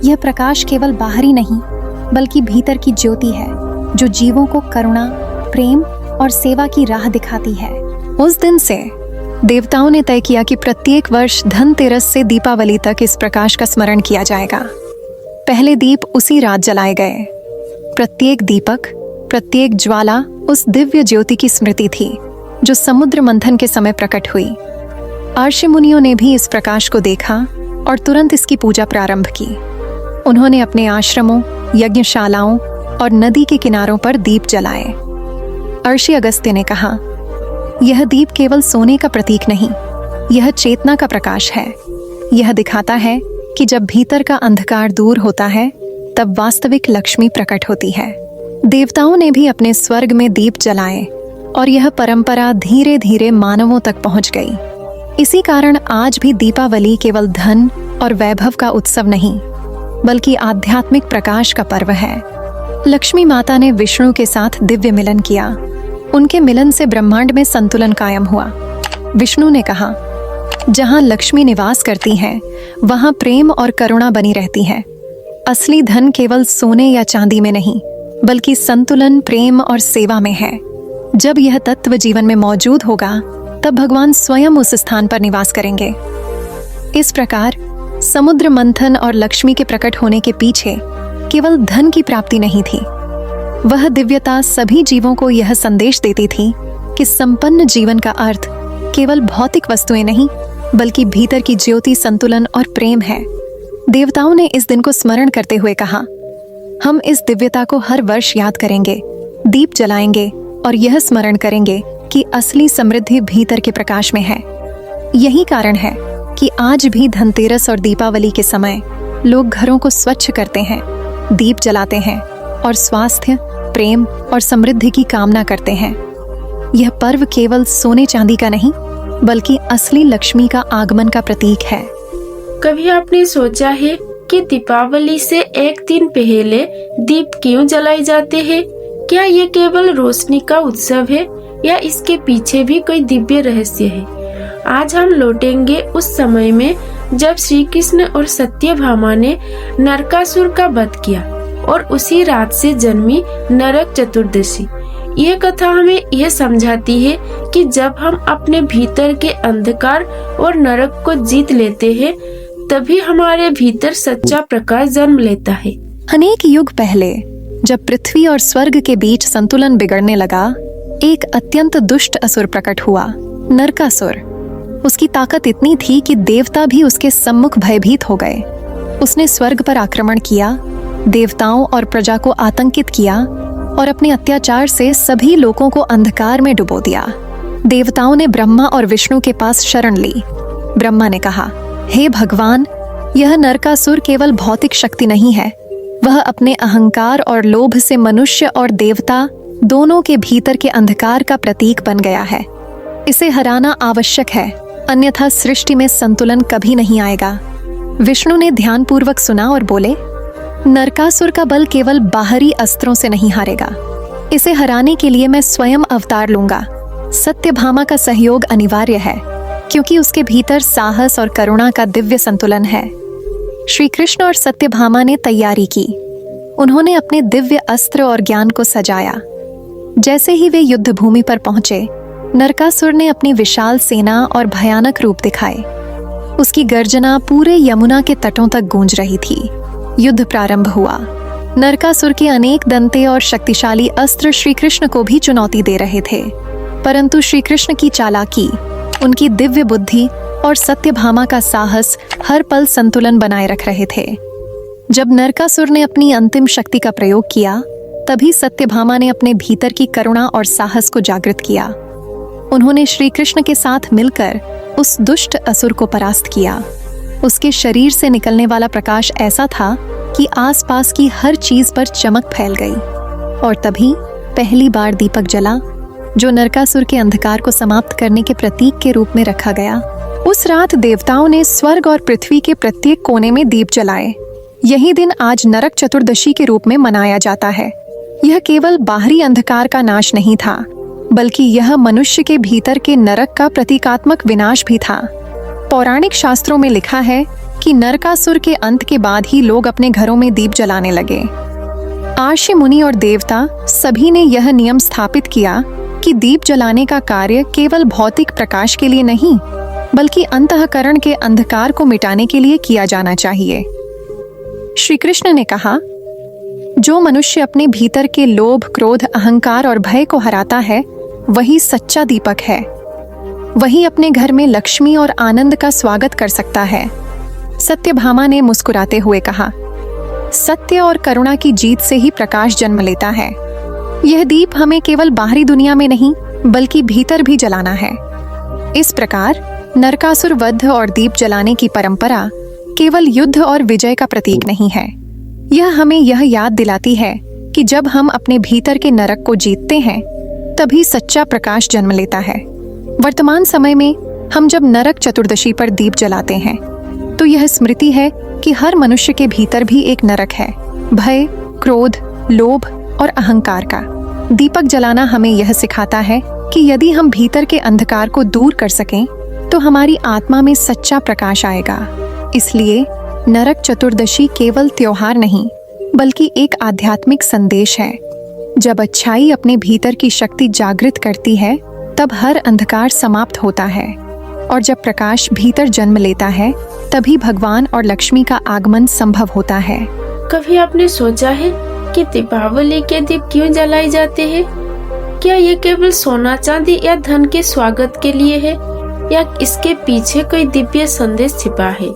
यह प्रकाश केवल बाहरी नहीं, बल्कि भीतर की ज्योति है, जो जीवों को करुणा, प्रेम और सेवा की राह दिखाती है। उस दिन से देवताओं ने तय किया कि प्रत्येक वर्ष धनतेरस से दीपावली तक इस प्रकाश का स्मरण किया जाएगा। पहले दीप उसी रात जलाए गए। प्रत्येक दीपक, प्रत्येक ज्वाला उस दिव्य ज्योति की स्मृति थी जो समुद्र मंथन के समय प्रकट हुई। ऋषि मुनियों ने भी इस प्रकाश को देखा और तुरंत इसकी पूजा प्रारंभ की। उन्होंने अपने आश्रमों, यज्ञशालाओं और नदी के किनारों पर दीप जलाए। ऋषि अगस्त्य ने कहा, यह दीप केवल सोने का प्रतीक नहीं, यह चेतना का प्रकाश है। यह दिखाता है कि जब भीतर का अंधकार दूर होता है, तब वास्तविक लक्ष्मी प्रकट होती है। देवताओं ने भी अपने स्वर्ग में दीप जलाए और यह परंपरा धीरे धीरे मानवों तक पहुंच गई। इसी कारण आज भी दीपावली केवल धन और वैभव का उत्सव नहीं, बल्कि आध्यात्मिक प्रकाश का पर्व है। लक्ष्मी माता ने विष्णु के साथ दिव्य मिलन किया। उनके मिलन से ब्रह्मांड में संतुलन कायम हुआ। विष्णु ने कहा, जहां लक्ष्मी निवास करती हैं, वहां प्रेम और करुणा बनी रहती है। असली धन केवल सोने या चांदी में नहीं, बल्कि संतुलन, प्रेम और सेवा में है। जब यह तत्व जीवन में मौजूद होगा, तब भगवान स्वयं उस स्थान पर निवास करेंगे। इस प्रकार समुद्र मंथन और लक्ष्मी के प्रकट होने के पीछे केवल धन की प्राप्ति नहीं थी। वह दिव्यता सभी जीवों को यह संदेश देती थी कि संपन्न जीवन का अर्थ केवल भौतिक वस्तुएं नहीं, बल्कि भीतर की ज्योति, संतुलन और प्रेम है। देवताओं ने इस दिन को स्मरण करते हुए कहा, हम इस दिव्यता को हर वर्ष याद करेंगे, दीप जलाएंगे और यह स्मरण करेंगे कि असली समृद्धि भीतर के प्रकाश में है। यही कारण है कि आज भी धनतेरस और दीपावली के समय लोग घरों को स्वच्छ करते हैं, दीप जलाते हैं और स्वास्थ्य, प्रेम और समृद्धि की कामना करते हैं। यह पर्व केवल सोने चांदी का नहीं, बल्कि असली लक्ष्मी का आगमन का प्रतीक है। कभी आपने सोचा है कि दीपावली से एक दिन पहले दीप क्यों जलाए जाते हैं? क्या ये केवल रोशनी का उत्सव है या इसके पीछे भी कोई दिव्य रहस्य है? आज हम लौटेंगे उस समय में जब श्री कृष्ण और सत्यभामा ने नरकासुर का वध किया और उसी रात से जन्मी नरक चतुर्दशी। यह कथा हमें यह समझाती है कि जब हम अपने भीतर के अंधकार और नरक को जीत लेते हैं, तभी हमारे भीतर सच्चा प्रकाश जन्म लेता है। अनेक युग पहले जब पृथ्वी और स्वर्ग के बीच संतुलन बिगड़ने लगा, एक अत्यंत दुष्ट असुर प्रकट हुआ, नरकासुर। उसकी ताकत इतनी थी कि देवता भी उसके सम्मुख भयभीत हो गए। उसने स्वर्ग पर आक्रमण किया, देवताओं और प्रजा को आतंकित किया और अपने अत्याचार से सभी लोगों को अंधकार में डुबो दिया। देवताओं ने ब्रह्मा और विष्णु के पास शरण ली। ब्रह्मा ने कहा, हे भगवान, यह नरकासुर केवल भौतिक शक्ति नहीं है, वह अपने अहंकार और लोभ से मनुष्य और देवता दोनों के भीतर के अंधकार का प्रतीक बन गया है। इसे हराना आवश्यक है, अन्यथा सृष्टि में संतुलन कभी नहीं आएगा। विष्णु ने ध्यानपूर्वक सुना और बोले, नरकासुर का बल केवल बाहरी अस्त्रों से नहीं हारेगा। इसे हराने के लिए मैं स्वयं अवतार लूंगा। सत्यभामा का सहयोग अनिवार्य है, क्योंकि उसके भीतर साहस और करुणा का दिव्य संतुलन है। श्री कृष्ण और सत्यभामा ने तैयारी की। उन्होंने अपने दिव्य अस्त्र और ज्ञान को सजाया। जैसे ही वे युद्ध भूमि पर पहुंचे, नरकासुर ने अपनी विशाल सेना और भयानक रूप दिखाए। उसकी गर्जना पूरे यमुना के तटों तक गूंज रही थी। युद्ध प्रारंभ हुआ। नरकासुर के अनेक दंते और शक्तिशाली अस्त्र श्री कृष्ण को भी चुनौती दे रहे थे, परंतु श्री कृष्ण की चालाकी, उनकी दिव्य बुद्धि और सत्यभामा का साहस हर पल संतुलन बनाए रख रहे थे। जब नरकासुर ने अपनी अंतिम शक्ति का प्रयोग किया, तभी सत्यभामा ने अपने भीतर की करुणा और साहस को जागृत किया। उन्होंने श्री कृष्ण के साथ मिलकर उस दुष्ट असुर को परास्त किया। उसके शरीर से निकलने वाला प्रकाश ऐसा था कि आसपास की हर चीज पर चमक फैल गई, और तभी पहली बार दीपक जला, जो नरकासुर के अंधकार को समाप्त करने के प्रतीक के रूप में रखा गया। उस रात देवताओं ने स्वर्ग और पृथ्वी के प्रत्येक कोने में दीप जलाए। यही दिन आज नरक चतुर्दशी के रूप में मनाया जाता है। यह केवल बाहरी अंधकार का नाश नहीं था, बल्कि यह मनुष्य के भीतर के नरक का प्रतीकात्मक विनाश भी था। पौराणिक शास्त्रों में लिखा है कि नरकासुर के अंत के बाद ही लोग अपने घरों में दीप जलाने लगे। आर्षि मुनि और देवता सभी ने यह नियम स्थापित किया कि दीप जलाने का कार्य केवल भौतिक प्रकाश के लिए नहीं, बल्कि अंतःकरण के अंधकार को मिटाने के लिए किया जाना चाहिए। श्री कृष्ण ने कहा, जो मनुष्य अपने भीतर के लोभ, क्रोध, अहंकार और भय को हराता है, वही सच्चा दीपक है। वही अपने घर में लक्ष्मी और आनंद का स्वागत कर सकता है। सत्यभामा ने मुस्कुराते हुए कहा, सत्य और करुणा की जीत से ही प्रकाश जन्म लेता है। यह दीप हमें केवल बाहरी दुनिया में नहीं, बल्कि भीतर भी जलाना है। इस प्रकार नरकासुर वध और दीप जलाने की परंपरा केवल युद्ध और विजय का प्रतीक नहीं है। यह हमें यह याद दिलाती है कि जब हम अपने भीतर के नरक को जीतते हैं, तभी सच्चा प्रकाश जन्म लेता है। वर्तमान समय में हम जब नरक चतुर्दशी पर दीप जलाते हैं, तो यह स्मृति है कि हर मनुष्य के भीतर भी एक नरक है, भय, क्रोध, लोभ और अहंकार का। दीपक जलाना हमें यह सिखाता है कि यदि हम भीतर के अंधकार को दूर कर सकें, तो हमारी आत्मा में सच्चा प्रकाश आएगा। इसलिए नरक चतुर्दशी केवल त्योहार नहीं, बल्कि एक आध्यात्मिक संदेश है। जब अच्छाई अपने भीतर की शक्ति जागृत करती है, तब हर अंधकार समाप्त होता है, और जब प्रकाश भीतर जन्म लेता है, तभी भगवान और लक्ष्मी का आगमन संभव होता है। कभी आपने सोचा है कि दीपावली के दीप क्यों जलाए जाते हैं? क्या ये केवल सोना चांदी या धन के स्वागत के लिए है, या इसके पीछे कोई दिव्य संदेश छिपा है?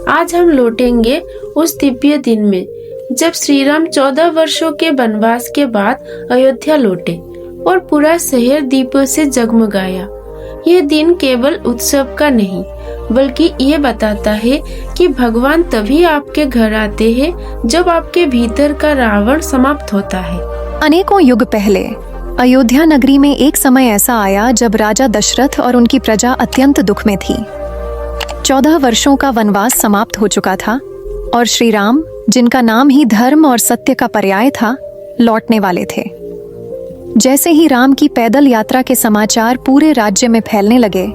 आज हम लौटेंगे उस दिव्य दिन में, जब श्री राम 14 वर्षों के वनवास के बाद अयोध्या लौटे और पूरा शहर दीपों से जगमगाया। यह दिन केवल उत्सव का नहीं, बल्कि ये बताता है कि भगवान तभी आपके घर आते हैं जब आपके भीतर का रावण समाप्त होता है। अनेकों युग पहले अयोध्या नगरी में एक समय ऐसा आया जब राजा दशरथ और उनकी प्रजा अत्यंत दुख में थी। 14 वर्षों का वनवास समाप्त हो चुका था और श्री राम, जिनका नाम ही धर्म और सत्य का पर्याय था, लौटने वाले थे। जैसे ही राम की पैदल यात्रा के समाचार पूरे राज्य में फैलने लगे,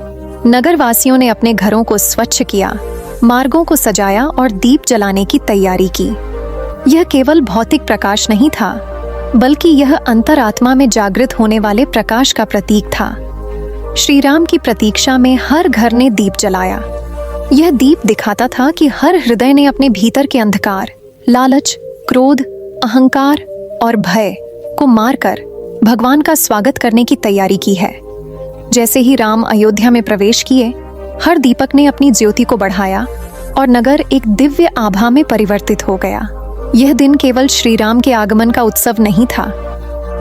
नगरवासियों ने अपने घरों को स्वच्छ किया, मार्गों को सजाया और दीप जलाने की तैयारी की। यह केवल भौतिक प्रकाश नहीं था, बल्कि यह अंतरात्मा में जागृत होने वाले प्रकाश का प्रतीक था। श्री राम की प्रतीक्षा में हर घर ने दीप जलाया। यह दीप दिखाता था कि हर हृदय ने अपने भीतर के अंधकार, लालच, क्रोध, अहंकार और भय को मारकर भगवान का स्वागत करने की तैयारी की है। जैसे ही राम अयोध्या में प्रवेश किए, हर दीपक ने अपनी ज्योति को बढ़ाया और नगर एक दिव्य आभा में परिवर्तित हो गया। यह दिन केवल श्री राम के आगमन का उत्सव नहीं था।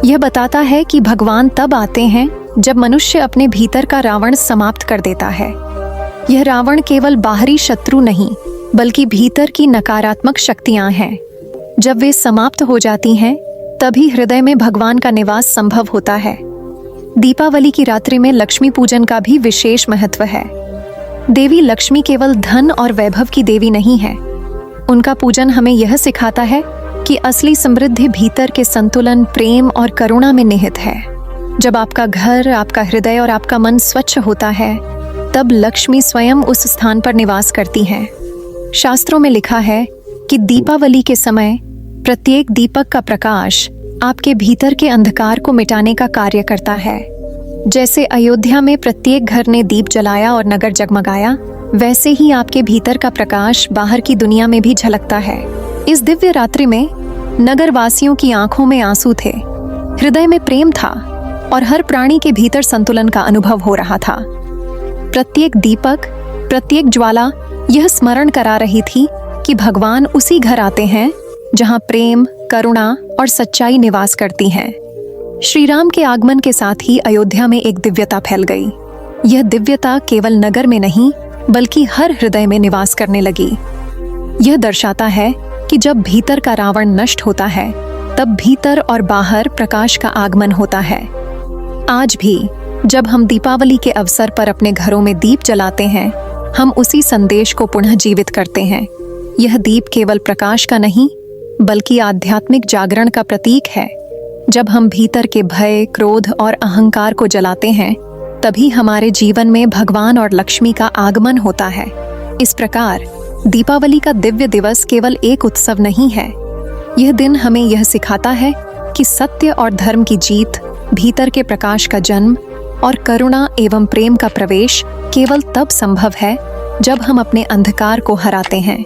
यह बताता है कि भगवान तब आते हैं जब मनुष्य अपने भीतर का रावण समाप्त कर देता है। यह रावण केवल बाहरी शत्रु नहीं, बल्कि भीतर की नकारात्मक शक्तियां हैं। जब वे समाप्त हो जाती हैं, तभी हृदय में भगवान का निवास संभव होता है। दीपावली की रात्रि में लक्ष्मी पूजन का भी विशेष महत्व है। देवी लक्ष्मी केवल धन और वैभव की देवी नहीं है। उनका पूजन हमें यह सिखाता है कि असली समृद्धि भीतर के संतुलन, प्रेम और करुणा में निहित है। जब आपका घर, आपका हृदय और आपका मन स्वच्छ होता है, तब लक्ष्मी स्वयं उस स्थान पर निवास करती हैं। शास्त्रों में लिखा है कि दीपावली के समय प्रत्येक दीपक का प्रकाश आपके भीतर के अंधकार को मिटाने का कार्य करता है। जैसे अयोध्या में प्रत्येक घर ने दीप जलाया और नगर जगमगाया, वैसे ही आपके भीतर का प्रकाश बाहर की दुनिया में भी झलकता है। इस दिव्य रात्रि में नगर वासियों की आंखों में आंसू थे, हृदय में प्रेम था और हर प्राणी के भीतर संतुलन का अनुभव हो रहा था। प्रत्येक दीपक, प्रत्येक ज्वाला यह स्मरण करा रही थी कि भगवान उसी घर आते हैं जहां प्रेम, करुणा और सच्चाई निवास करती हैं। श्री राम के आगमन के साथ ही अयोध्या में एक दिव्यता फैल गई। यह दिव्यता केवल नगर में नहीं, बल्कि हर हृदय में निवास करने लगी। यह दर्शाता है कि जब भीतर का रावण नष्ट होता है, तब भीतर और बाहर प्रकाश का आगमन होता है। आज भी जब हम दीपावली के अवसर पर अपने घरों में दीप जलाते हैं, हम उसी संदेश को पुनः जीवित करते हैं। यह दीप केवल प्रकाश का नहीं, बल्कि आध्यात्मिक जागरण का प्रतीक है। जब हम भीतर के भय, क्रोध और अहंकार को जलाते हैं, तभी हमारे जीवन में भगवान और लक्ष्मी का आगमन होता है। इस प्रकार दीपावली का दिव्य दिवस केवल एक उत्सव नहीं है। यह दिन हमें यह सिखाता है कि सत्य और धर्म की जीत, भीतर के प्रकाश का जन्म और करुणा एवं प्रेम का प्रवेश केवल तब संभव है जब हम अपने अंधकार को हराते हैं।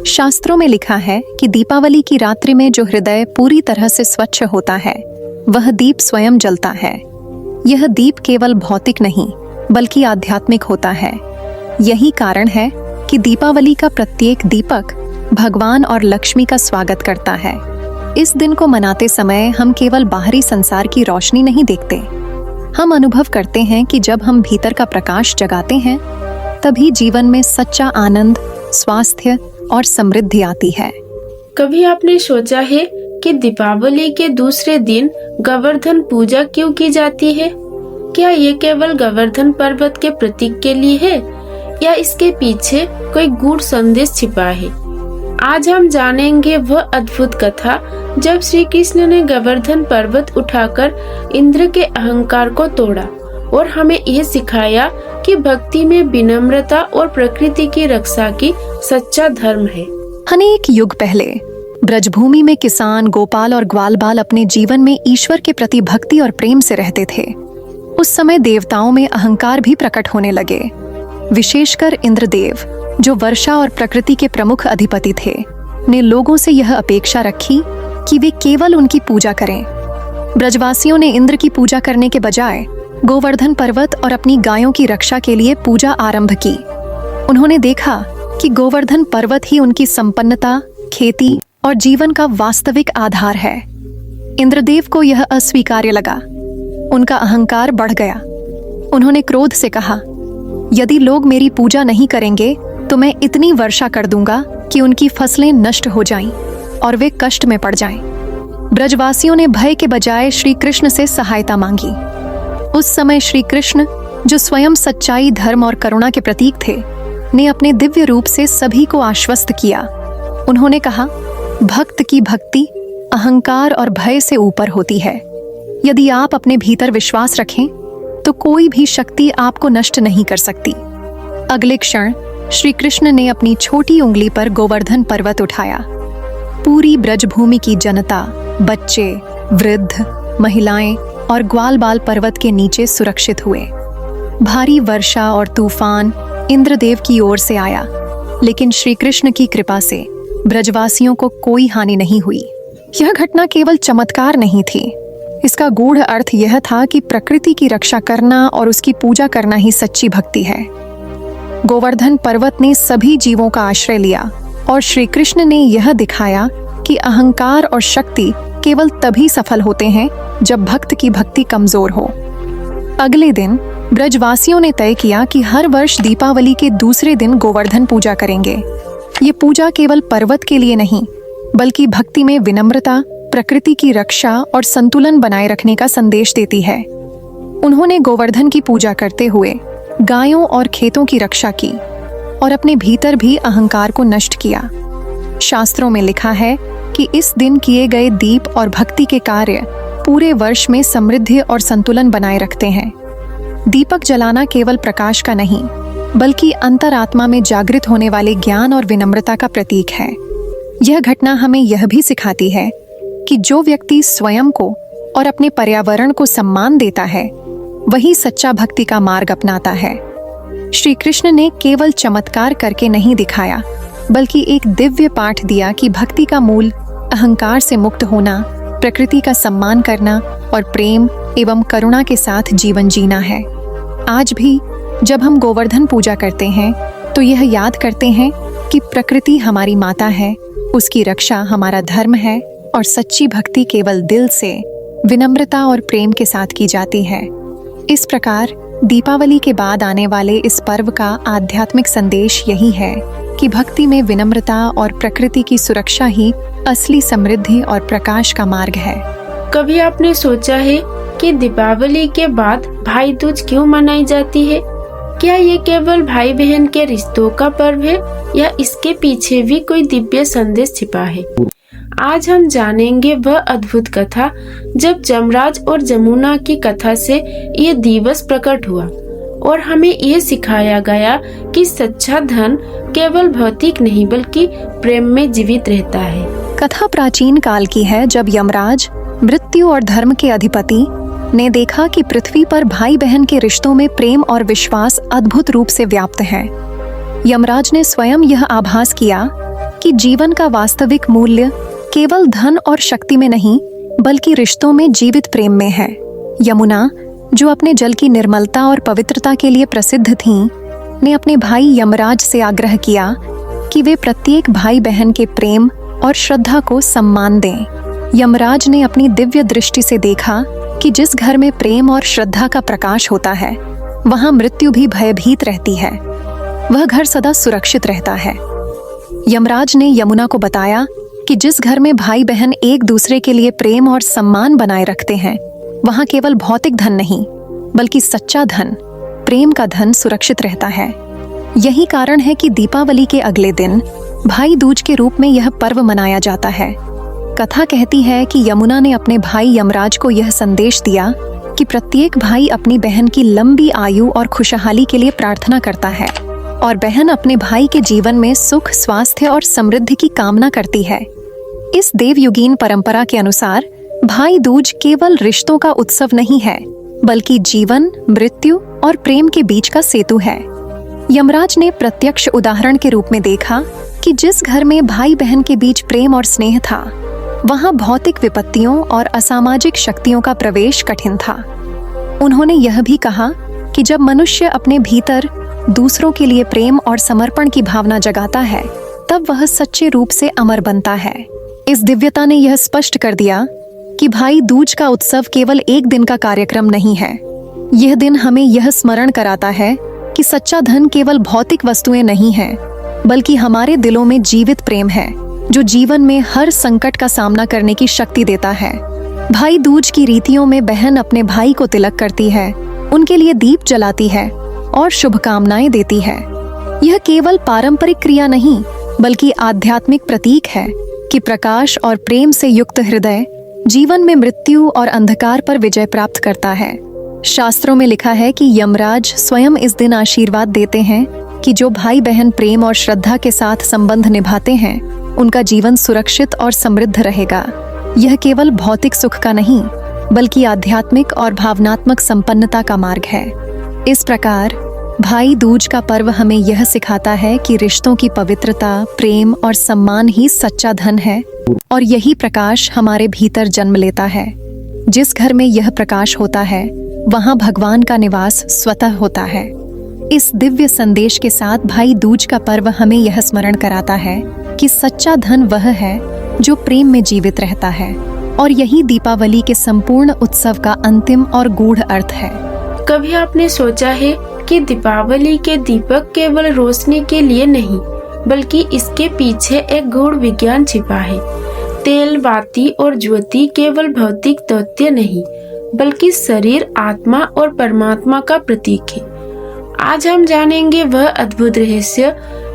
शास्त्रों में लिखा है कि दीपावली की रात्रि में जो हृदय पूरी तरह से स्वच्छ होता है, वह दीप स्वयं जलता है। यह दीप केवल भौतिक नहीं, बल्कि आध्यात्मिक होता है। यही कारण है कि दीपावली का प्रत्येक दीपक भगवान और लक्ष्मी का स्वागत करता है। इस दिन को मनाते समय हम केवल बाहरी संसार की रोशनी नहीं देखते, हम अनुभव करते हैं कि जब हम भीतर का प्रकाश जगाते हैं, तभी जीवन में सच्चा आनंद, स्वास्थ्य और समृद्धि आती है। कभी आपने सोचा है कि दीपावली के दूसरे दिन गोवर्धन पूजा क्यों की जाती है? क्या ये केवल गोवर्धन पर्वत के प्रतीक के लिए है या इसके पीछे कोई गूढ़ संदेश छिपा है? आज हम जानेंगे वह अद्भुत कथा जब श्री कृष्ण ने गोवर्धन पर्वत उठाकर इंद्र के अहंकार को तोड़ा और हमें यह सिखाया कि भक्ति में विनम्रता और प्रकृति की रक्षा की सच्चा धर्म है। अनेक युग पहले ब्रजभूमि में किसान, गोपाल और ग्वालबाल अपने जीवन में ईश्वर के प्रति भक्ति और प्रेम से रहते थे। उस समय देवताओं में अहंकार भी प्रकट होने लगे। विशेषकर इंद्रदेव, जो वर्षा और प्रकृति के प्रमुख अधिपति थे, ने लोगों से यह अपेक्षा रखी कि वे केवल उनकी पूजा करें। ब्रजवासियों ने इंद्र की पूजा करने के बजाय गोवर्धन पर्वत और अपनी गायों की रक्षा के लिए पूजा आरंभ की। उन्होंने देखा कि गोवर्धन पर्वत ही उनकी संपन्नता, खेती और जीवन का वास्तविक आधार है। इंद्रदेव को यह अस्वीकार्य लगा। उनका अहंकार बढ़ गया। उन्होंने क्रोध से कहा, यदि लोग मेरी पूजा नहीं करेंगे तो मैं इतनी वर्षा कर दूंगा कि उनकी फसलें नष्ट हो जाएं और वे कष्ट में पड़ जाएं। ब्रजवासियों ने भय के बजाय श्री कृष्ण से सहायता मांगी। उस समय श्री कृष्ण, जो स्वयं सच्चाई, धर्म और करुणा के प्रतीक थे, ने अपने दिव्य रूप से सभी को आश्वस्त किया। उन्होंने कहा, भक्त की भक्ति अहंकार और भय से ऊपर होती है। यदि आप अपने भीतर विश्वास रखें तो कोई भी शक्ति आपको नष्ट नहीं कर सकती। अगले क्षण श्री कृष्ण ने अपनी छोटी उंगली पर गोवर्धन पर्वत उठाया। पूरी ब्रजभूमि की जनता, बच्चे, वृद्ध, महिलाएं और ग्वालबाल पर्वत के नीचे सुरक्षित हुए। भारी वर्षा और तूफान इंद्रदेव की ओर से आया, लेकिन श्री कृष्ण की कृपा से ब्रजवासियों को कोई हानि नहीं हुई। यह घटना केवल चमत्कार नहीं थी, इसका गूढ़ अर्थ यह था कि प्रकृति की रक्षा करना और उसकी पूजा करना ही सच्ची भक्ति है। गोवर्धन पर्वत ने सभी जीवों का आश्रय लिया और श्री कृष्ण ने यह दिखाया कि अहंकार और शक्ति केवल तभी सफल होते हैं जब भक्त की भक्ति कमजोर हो। अगले दिन ब्रजवासियों ने तय किया कि हर वर्ष दीपावली के दूसरे दिन गोवर्धन पूजा करेंगे। ये पूजा केवल पर्वत के लिए नहीं, बल्कि भक्ति में विनम्रता, प्रकृति की रक्षा और संतुलन बनाए रखने का संदेश देती है। उन्होंने गोवर्धन की पूजा करते हुए गायों और खेतों की रक्षा की और अपने भीतर भी अहंकार को नष्ट किया। शास्त्रों में लिखा है कि इस दिन किए गए दीप और भक्ति के कार्य पूरे वर्ष में समृद्धि और संतुलन बनाए रखते हैं। दीपक जलाना केवल प्रकाश का नहीं, बल्कि अंतरात्मा में जागृत होने वाले ज्ञान और विनम्रता का प्रतीक है। यह घटना हमें यह भी सिखाती है कि जो व्यक्ति स्वयं को और अपने पर्यावरण को सम्मान देता है, वही सच्चा भक्ति का मार्ग अपनाता है। श्री कृष्ण ने केवल चमत्कार करके नहीं दिखाया, बल्कि एक दिव्य पाठ दिया कि भक्ति का मूल अहंकार से मुक्त होना, प्रकृति का सम्मान करना और प्रेम एवं करुणा के साथ जीवन जीना है। आज भी जब हम गोवर्धन पूजा करते हैं तो यह याद करते हैं कि प्रकृति हमारी माता है, उसकी रक्षा हमारा धर्म है और सच्ची भक्ति केवल दिल से विनम्रता और प्रेम के साथ की जाती है। इस प्रकार दीपावली के बाद आने वाले इस पर्व का आध्यात्मिक संदेश यही है कि भक्ति में विनम्रता और प्रकृति की सुरक्षा ही असली समृद्धि और प्रकाश का मार्ग है। कभी आपने सोचा है कि दीपावली के बाद भाई दूज क्यों मनाई जाती है? क्या ये केवल भाई बहन के रिश्तों का पर्व है या इसके पीछे भी कोई दिव्य संदेश छिपा है? आज हम जानेंगे वह अद्भुत कथा जब जमराज और जमुना की कथा से ये दिवस प्रकट हुआ और हमें ये सिखाया गया कि सच्चा धन केवल भौतिक नहीं बल्कि प्रेम में जीवित रहता है। कथा प्राचीन काल की है, जब यमराज, मृत्यु और धर्म के अधिपति, ने देखा कि पृथ्वी पर भाई बहन के रिश्तों में प्रेम और विश्वास अद्भुत रूप से व्याप्त है। यमराज ने स्वयं यह आभास किया कि जीवन का वास्तविक मूल्य केवल धन और शक्ति में नहीं, बल्कि रिश्तों में जीवित प्रेम में है। यमुना, जो अपने जल की निर्मलता और पवित्रता के लिए प्रसिद्ध थीं, ने अपने भाई यमराज से आग्रह किया कि वे प्रत्येक भाई बहन के प्रेम और श्रद्धा को सम्मान दें। यमराज ने अपनी दिव्य दृष्टि से देखा कि जिस घर में प्रेम और श्रद्धा का प्रकाश होता है, वहां मृत्यु भी भयभीत रहती है, वह घर सदा सुरक्षित रहता है। यमराज ने यमुना को बताया कि जिस घर में भाई बहन एक दूसरे के लिए प्रेम और सम्मान बनाए रखते हैं, वहां केवल भौतिक धन नहीं, बल्कि सच्चा धन, प्रेम का धन सुरक्षित रहता है। यही कारण है कि दीपावली के अगले दिन भाई दूज के रूप में यह पर्व मनाया जाता है। कथा कहती है कि यमुना ने अपने भाई यमराज को यह संदेश दिया कि प्रत्येक भाई अपनी बहन की लंबी आयु और खुशहाली के लिए प्रार्थना करता है और बहन अपने भाई के जीवन में सुख, स्वास्थ्य और समृद्धि की कामना करती है। इस देवयुगीन परंपरा के अनुसार भाई दूज केवल रिश्तों का उत्सव नहीं है, बल्कि जीवन, मृत्यु और प्रेम के बीच का सेतु है। यमराज ने प्रत्यक्ष उदाहरण के रूप में देखा कि जिस घर में भाई बहन के बीच प्रेम और स्नेह था, वहां भौतिक विपत्तियों और असामाजिक शक्तियों का प्रवेश कठिन था। उन्होंने यह भी कहा कि जब मनुष्य अपने भीतर दूसरों के लिए प्रेम और समर्पण की भावना जगाता है, तब वह सच्चे रूप से अमर बनता है। इस दिव्यता ने यह स्पष्ट कर दिया कि भाई दूज का उत्सव केवल एक दिन का कार्यक्रम नहीं है। यह दिन हमें यह स्मरण कराता है कि सच्चा धन केवल भौतिक वस्तुएं नहीं है, बल्कि हमारे दिलों में जीवित प्रेम है, जो जीवन में हर संकट का सामना करने की शक्ति देता है। भाई दूज की रीतियों में बहन अपने भाई को तिलक करती है, उनके लिए दीप जलाती है और शुभकामनाएं देती है। यह केवल पारंपरिक क्रिया नहीं, बल्कि आध्यात्मिक प्रतीक है कि प्रकाश और प्रेम से युक्त हृदय जीवन में मृत्यु और अंधकार पर विजय प्राप्त करता है। शास्त्रों में लिखा है कि यमराज स्वयं इस दिन आशीर्वाद देते हैं कि जो भाई बहन प्रेम और श्रद्धा के साथ संबंध निभाते हैं, उनका जीवन सुरक्षित और समृद्ध रहेगा। यह केवल भौतिक सुख का नहीं, बल्कि आध्यात्मिक और भावनात्मक संपन्नता का मार्ग है। इस प्रकार भाई दूज का पर्व हमें यह सिखाता है कि रिश्तों की पवित्रता, प्रेम और सम्मान ही सच्चा धन है, और यही प्रकाश हमारे भीतर जन्म लेता है। जिस घर में यह प्रकाश होता है, वहाँ भगवान का निवास स्वतः होता है। इस दिव्य संदेश के साथ भाई दूज का पर्व हमें यह स्मरण कराता है कि सच्चा धन वह है जो प्रेम में जीवित रहता है, और यही दीपावली के संपूर्ण उत्सव का अंतिम और गूढ़ अर्थ है। कभी आपने सोचा है कि दीपावली के दीपक केवल रोशनी के लिए नहीं, बल्कि इसके पीछे एक गूढ़ विज्ञान छिपा है। तेल, बाती और ज्योति केवल भौतिक तथ्य नहीं, बल्कि शरीर, आत्मा और परमात्मा का प्रतीक है। आज हम जानेंगे वह अद्भुत रहस्य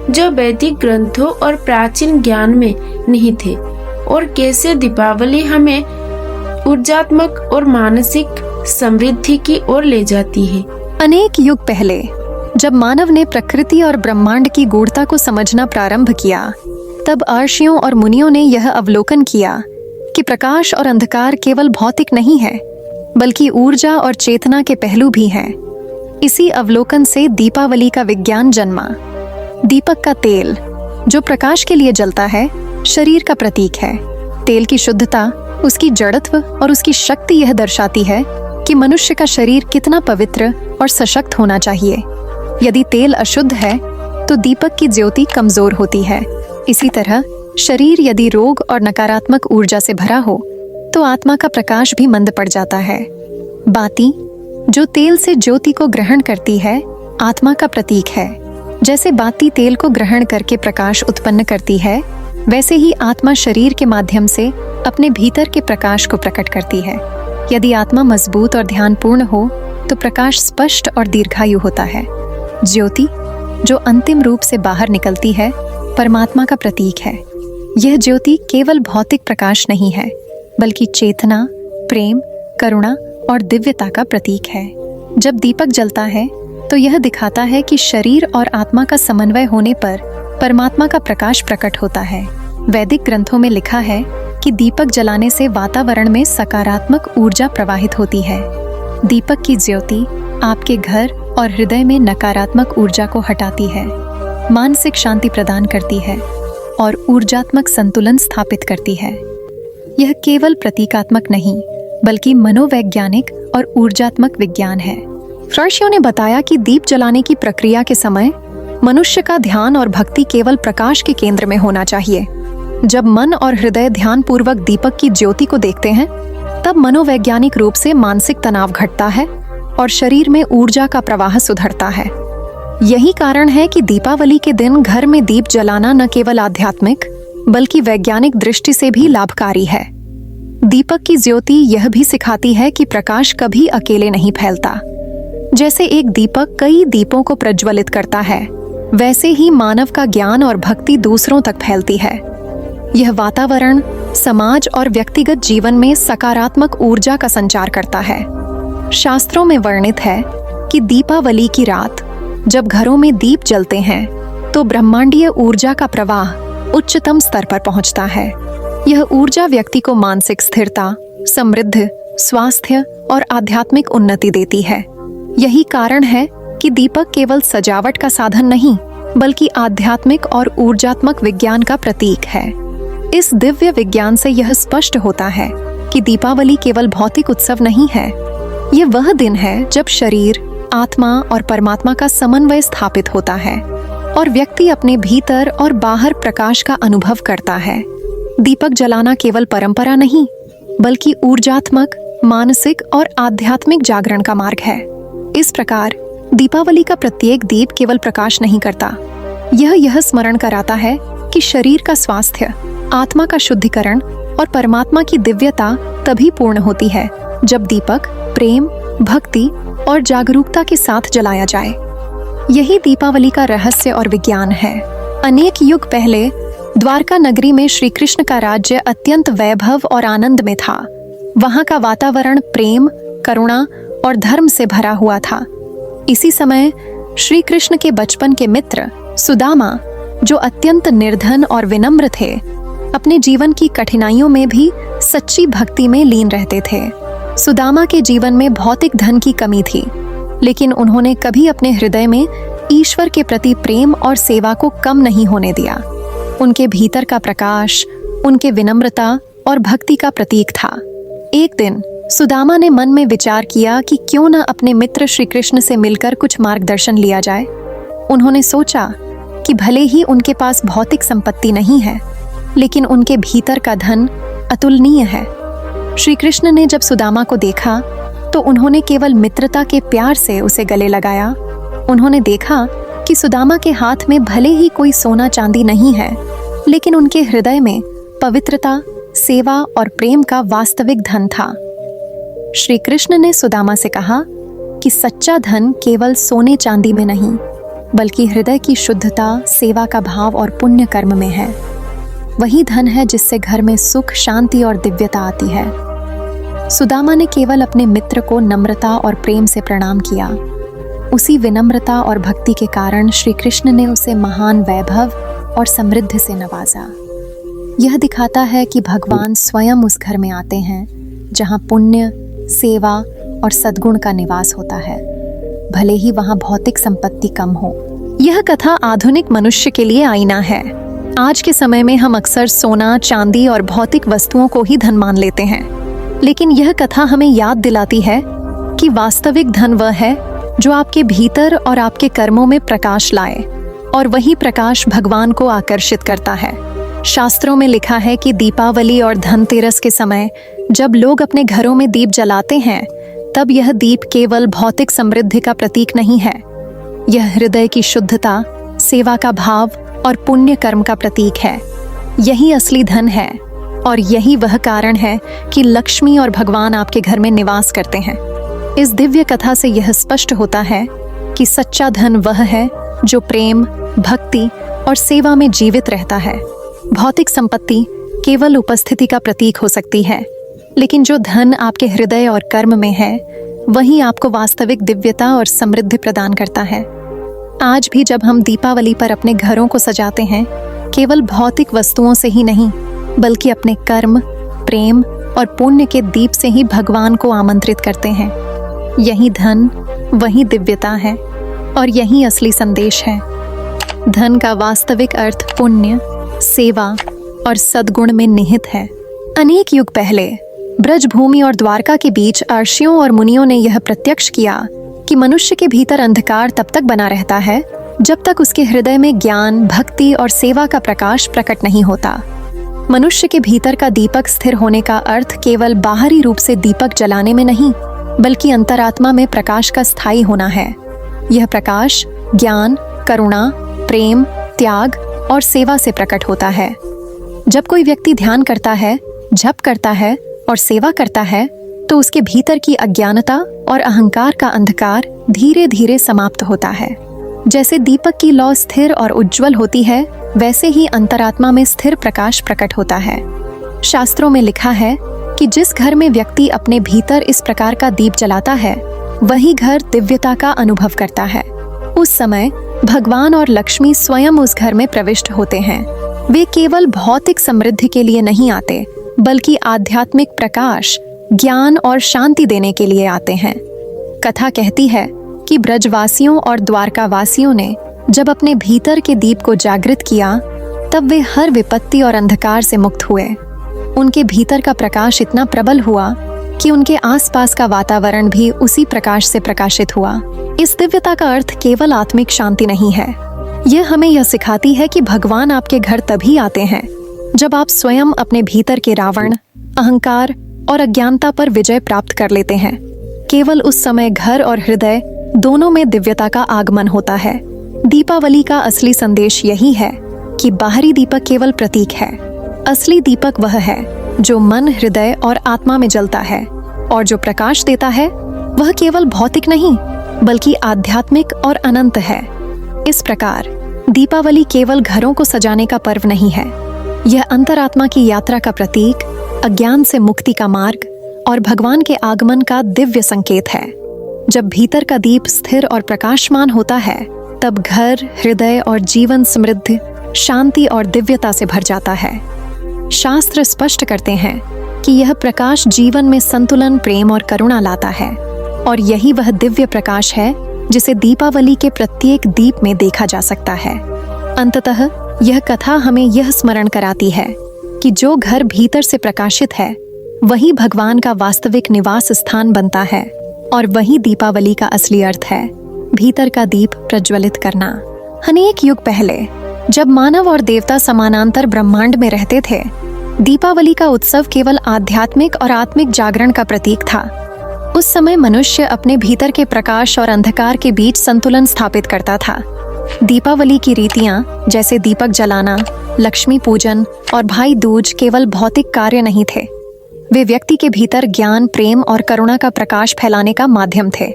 जो वैदिक ग्रंथों और प्राचीन ज्ञान में निहित है, और कैसे दीपावली हमें ऊर्जात्मक और मानसिक समृद्धि की ओर ले जाती है। अनेक युग पहले जब मानव ने प्रकृति और ब्रह्मांड की गूढ़ता को समझना प्रारंभ किया, तब अर्षियों और मुनियों ने यह अवलोकन किया कि प्रकाश और अंधकार केवल भौतिक नहीं है, बल्कि ऊर्जा और चेतना के पहलू भी हैं। इसी अवलोकन से दीपावली का विज्ञान जन्मा। दीपक का तेल, जो प्रकाश के लिए जलता है, शरीर का प्रतीक है। तेल की शुद्धता, उसकी जड़त्व और उसकी शक्ति यह दर्शाती है कि मनुष्य का शरीर कितना पवित्र और सशक्त होना चाहिए। यदि तेल अशुद्ध है तो दीपक की ज्योति कमजोर होती है। इसी तरह शरीर यदि रोग और नकारात्मक ऊर्जा से भरा हो तो आत्मा का प्रकाश भी मंद पड़ जाता है। बाती, जो तेल से ज्योति को ग्रहण करती है, आत्मा का प्रतीक है। जैसे बाती तेल को ग्रहण करके प्रकाश उत्पन्न करती है, वैसे ही आत्मा शरीर के माध्यम से अपने भीतर के प्रकाश को प्रकट करती है। यदि आत्मा मजबूत और ध्यानपूर्ण हो तो प्रकाश स्पष्ट और दीर्घायु होता है। ज्योति, जो अंतिम रूप से बाहर निकलती है, परमात्मा का प्रतीक है। यह ज्योति केवल भौतिक प्रकाश नहीं है, बल्कि चेतना, प्रेम, करुणा और दिव्यता का प्रतीक है। जब दीपक जलता है तो यह दिखाता है कि शरीर और आत्मा का समन्वय होने पर परमात्मा का प्रकाश प्रकट होता है। वैदिक ग्रंथों में लिखा है कि दीपक जलाने से वातावरण में सकारात्मक ऊर्जा प्रवाहित होती है। दीपक की ज्योति आपके घर और हृदय में नकारात्मक ऊर्जा को हटाती है, मानसिक शांति प्रदान करती है और ऊर्जात्मक संतुलन स्थापित करती है। यह केवल प्रतीकात्मक नहीं, बल्कि मनोवैज्ञानिक और ऊर्जात्मक विज्ञान है। ऋषियों ने बताया कि दीप जलाने की प्रक्रिया के समय मनुष्य का ध्यान और भक्ति केवल प्रकाश के केंद्र में होना चाहिए। जब मन और हृदय ध्यान पूर्वक दीपक की ज्योति को देखते हैं, तब मनोवैज्ञानिक रूप से मानसिक तनाव घटता है और शरीर में ऊर्जा का प्रवाह सुधरता है। यही कारण है कि दीपावली के दिन घर में दीप जलाना न केवल आध्यात्मिक, बल्कि वैज्ञानिक दृष्टि से भी लाभकारी है। दीपक की ज्योति यह भी सिखाती है कि प्रकाश कभी अकेले नहीं फैलता। जैसे एक दीपक कई दीपों को प्रज्वलित करता है, वैसे ही मानव का ज्ञान और भक्ति दूसरों तक फैलती है। यह वातावरण, समाज और व्यक्तिगत जीवन में सकारात्मक ऊर्जा का संचार करता है। शास्त्रों में वर्णित है कि दीपावली की रात जब घरों में दीप जलते हैं तो ब्रह्मांडीय ऊर्जा का प्रवाह उच्चतम स्तर पर पहुंचता है। यह ऊर्जा व्यक्ति को मानसिक स्थिरता, समृद्धि, स्वास्थ्य और आध्यात्मिक उन्नति देती है। यही कारण है कि दीपक केवल सजावट का साधन नहीं, बल्कि आध्यात्मिक और ऊर्जात्मक विज्ञान का प्रतीक है। इस दिव्य विज्ञान से यह स्पष्ट होता है कि दीपावली केवल भौतिक उत्सव नहीं है। यह वह दिन है जब शरीर, आत्मा और परमात्मा का समन्वय स्थापित होता है और व्यक्ति अपने भीतर और बाहर प्रकाश का अनुभव करता है। दीपक जलाना केवल परंपरा नहीं, बल्कि ऊर्जात्मक, मानसिक और आध्यात्मिक जागरण का मार्ग है। इस प्रकार दीपावली का प्रत्येक दीप केवल प्रकाश नहीं करता, यह स्मरण कराता है कि शरीर का स्वास्थ्य, आत्मा का शुद्धिकरण और परमात्मा की दिव्यता तभी पूर्ण होती है जब दीपक प्रेम, भक्ति और जागरूकता के साथ जलाया जाए। यही दीपावली का रहस्य और विज्ञान है। अनेक युग पहले द्वारका नगरी में श्री कृष्ण का राज्य अत्यंत वैभव और आनंद में था। वहां का वातावरण प्रेम, करुणा और धर्म से भरा हुआ था। इसी समय श्री कृष्ण के बचपन के मित्र सुदामा, जो अत्यंत निर्धन और विनम्र थे, अपने जीवन की कठिनाइयों में भी सच्ची भक्ति में लीन रहते थे। सुदामा के जीवन में भौतिक धन की कमी थी, लेकिन उन्होंने कभी अपने हृदय में ईश्वर के प्रति प्रेम और सेवा को कम नहीं होने दिया। उनके भीतर का प्रकाश उनके विनम्रता और भक्ति का प्रतीक था। एक दिन सुदामा ने मन में विचार किया कि क्यों न अपने मित्र श्री कृष्ण से मिलकर कुछ मार्गदर्शन लिया जाए। उन्होंने सोचा कि भले ही उनके पास भौतिक संपत्ति नहीं है, लेकिन उनके भीतर का धन अतुलनीय है। श्री कृष्ण ने जब सुदामा को देखा तो उन्होंने केवल मित्रता के प्यार से उसे गले लगाया। उन्होंने देखा कि सुदामा के हाथ में भले ही कोई सोना चांदी नहीं है, लेकिन उनके हृदय में पवित्रता, सेवा और प्रेम का वास्तविक धन था। श्री कृष्ण ने सुदामा से कहा कि सच्चा धन केवल सोने चांदी में नहीं, बल्कि हृदय की शुद्धता, सेवा का भाव और पुण्य कर्म में है। वही धन है जिससे घर में सुख, शांति और दिव्यता आती है। सुदामा ने केवल अपने मित्र को नम्रता और प्रेम से प्रणाम किया। उसी विनम्रता और भक्ति के कारण श्री कृष्ण ने उसे महान वैभव और समृद्धि से नवाजा। यह दिखाता है कि भगवान स्वयं उस घर में आते हैं जहाँ पुण्य, सेवा और सद्गुण का निवास होता है, भले ही वहाँ भौतिक संपत्ति कम हो। यह कथा आधुनिक मनुष्य के लिए आईना है। आज के समय में हम अक्सर सोना, चांदी और भौतिक वस्तुओं को ही धन मान लेते हैं, लेकिन यह कथा हमें याद दिलाती है कि वास्तविक धन वह है जो आपके भीतर और आपके कर्मों में प्रकाश लाए, और वही प्रकाश भगवान को आकर्षित करता है। शास्त्रों में लिखा है कि दीपावली और धनतेरस के समय जब लोग अपने घरों में दीप जलाते हैं, तब यह दीप केवल भौतिक समृद्धि का प्रतीक नहीं है। यह हृदय की शुद्धता, सेवा का भाव और पुण्य कर्म का प्रतीक है। यही असली धन है, और यही वह कारण है कि लक्ष्मी और भगवान आपके घर में निवास करते हैं। इस दिव्य कथा से यह स्पष्ट होता है कि सच्चा धन वह है जो प्रेम, भक्ति और सेवा में जीवित रहता है। भौतिक संपत्ति केवल उपस्थिति का प्रतीक हो सकती है, लेकिन जो धन आपके हृदय और कर्म में है, वही आपको वास्तविक दिव्यता और समृद्धि प्रदान करता है। आज भी जब हम दीपावली पर अपने घरों को सजाते हैं, केवल भौतिक वस्तुओं से ही नहीं, बल्कि अपने कर्म, प्रेम और पुण्य के दीप से ही भगवान को आमंत्रित करते हैं। यही धन, वही दिव्यता है, और यही असली संदेश है। धन का वास्तविक अर्थ पुण्य, सेवा और सद्गुण में निहित है। अनेक युग पहले ब्रजभूमि और द्वारका के बीच अर्षियों और मुनियों ने यह प्रत्यक्ष किया कि मनुष्य के भीतर अंधकार तब तक बना रहता है जब तक उसके हृदय में ज्ञान, भक्ति और सेवा का प्रकाश प्रकट नहीं होता। मनुष्य के भीतर का दीपक स्थिर होने का अर्थ केवल बाहरी रूप से दीपक जलाने में नहीं, बल्कि अंतरात्मा में प्रकाश का स्थायी होना है। यह प्रकाश ज्ञान, करुणा, प्रेम, त्याग और सेवा से प्रकट होता है। जब कोई व्यक्ति ध्यान करता है, जप करता है और सेवा करता है, तो उसके भीतर की अज्ञानता और अहंकार का अंधकार धीरे धीरे समाप्त होता है। जैसे दीपक की लौ स्थिर और उज्जवल होती है, वैसे ही अंतरात्मा में स्थिर प्रकाश प्रकट होता है। शास्त्रों में लिखा है कि जिस घर में व्यक्ति अपने भीतर इस प्रकार का दीप जलाता है, वही घर दिव्यता का अनुभव करता है। उस समय भगवान और लक्ष्मी स्वयं उस घर में प्रविष्ट होते हैं। वे केवल भौतिक समृद्धि के लिए नहीं आते, बल्कि आध्यात्मिक प्रकाश, ज्ञान और शांति देने के लिए आते हैं। कथा कहती है कि ब्रजवासियों और द्वारकावासियों ने जब अपने भीतर के दीप को जागृत किया, तब वे हर विपत्ति और अंधकार से मुक्त हुए। उनके भीतर का प्रकाश इतना प्रबल हुआ कि उनके आसपास का वातावरण भी उसी प्रकाश से प्रकाशित हुआ। इस दिव्यता का अर्थ केवल आत्मिक शांति नहीं है। यह हमें यह सिखाती है कि भगवान आपके घर तभी आते हैं जब आप स्वयं अपने भीतर के रावण, अहंकार और अज्ञानता पर विजय प्राप्त कर लेते हैं। केवल उस समय घर और हृदय दोनों में दिव्यता का आगमन होता है। दीपावली का असली संदेश यही है कि बाहरी दीपक केवल प्रतीक है। असली दीपक वह है जो मन, हृदय और आत्मा में जलता है, और जो प्रकाश देता है वह केवल भौतिक नहीं, बल्कि आध्यात्मिक और अनंत है। इस प्रकार दीपावली केवल घरों को सजाने का पर्व नहीं है, यह अंतरात्मा की यात्रा का प्रतीक, अज्ञान से मुक्ति का मार्ग और भगवान के आगमन का दिव्य संकेत है। जब भीतर का दीप स्थिर और प्रकाशमान होता है, तब घर, हृदय और जीवन समृद्धि, शांति और दिव्यता से भर जाता है। शास्त्र स्पष्ट करते हैं कि यह प्रकाश जीवन में संतुलन, प्रेम और करुणा लाता है, और यही वह दिव्य प्रकाश है जिसे दीपावली के प्रत्येक दीप में देखा जा सकता है। अंततः यह कथा हमें यह स्मरण कराती है कि जो घर भीतर से प्रकाशित है वही भगवान का वास्तविक निवास स्थान बनता है, और वही दीपावली का असली अर्थ है, भीतर का दीप प्रज्वलित करना। अनेक युग पहले जब मानव और देवता समानांतर ब्रह्मांड में रहते थे, दीपावली का उत्सव केवल आध्यात्मिक और आत्मिक जागरण का प्रतीक था। उस समय मनुष्य अपने भीतर के प्रकाश और अंधकार के बीच संतुलन स्थापित करता था। दीपावली की रीतियां जैसे दीपक जलाना, लक्ष्मी पूजन और भाई दूज केवल भौतिक कार्य नहीं थे, वे व्यक्ति के भीतर ज्ञान, प्रेम और करुणा का प्रकाश फैलाने का माध्यम थे।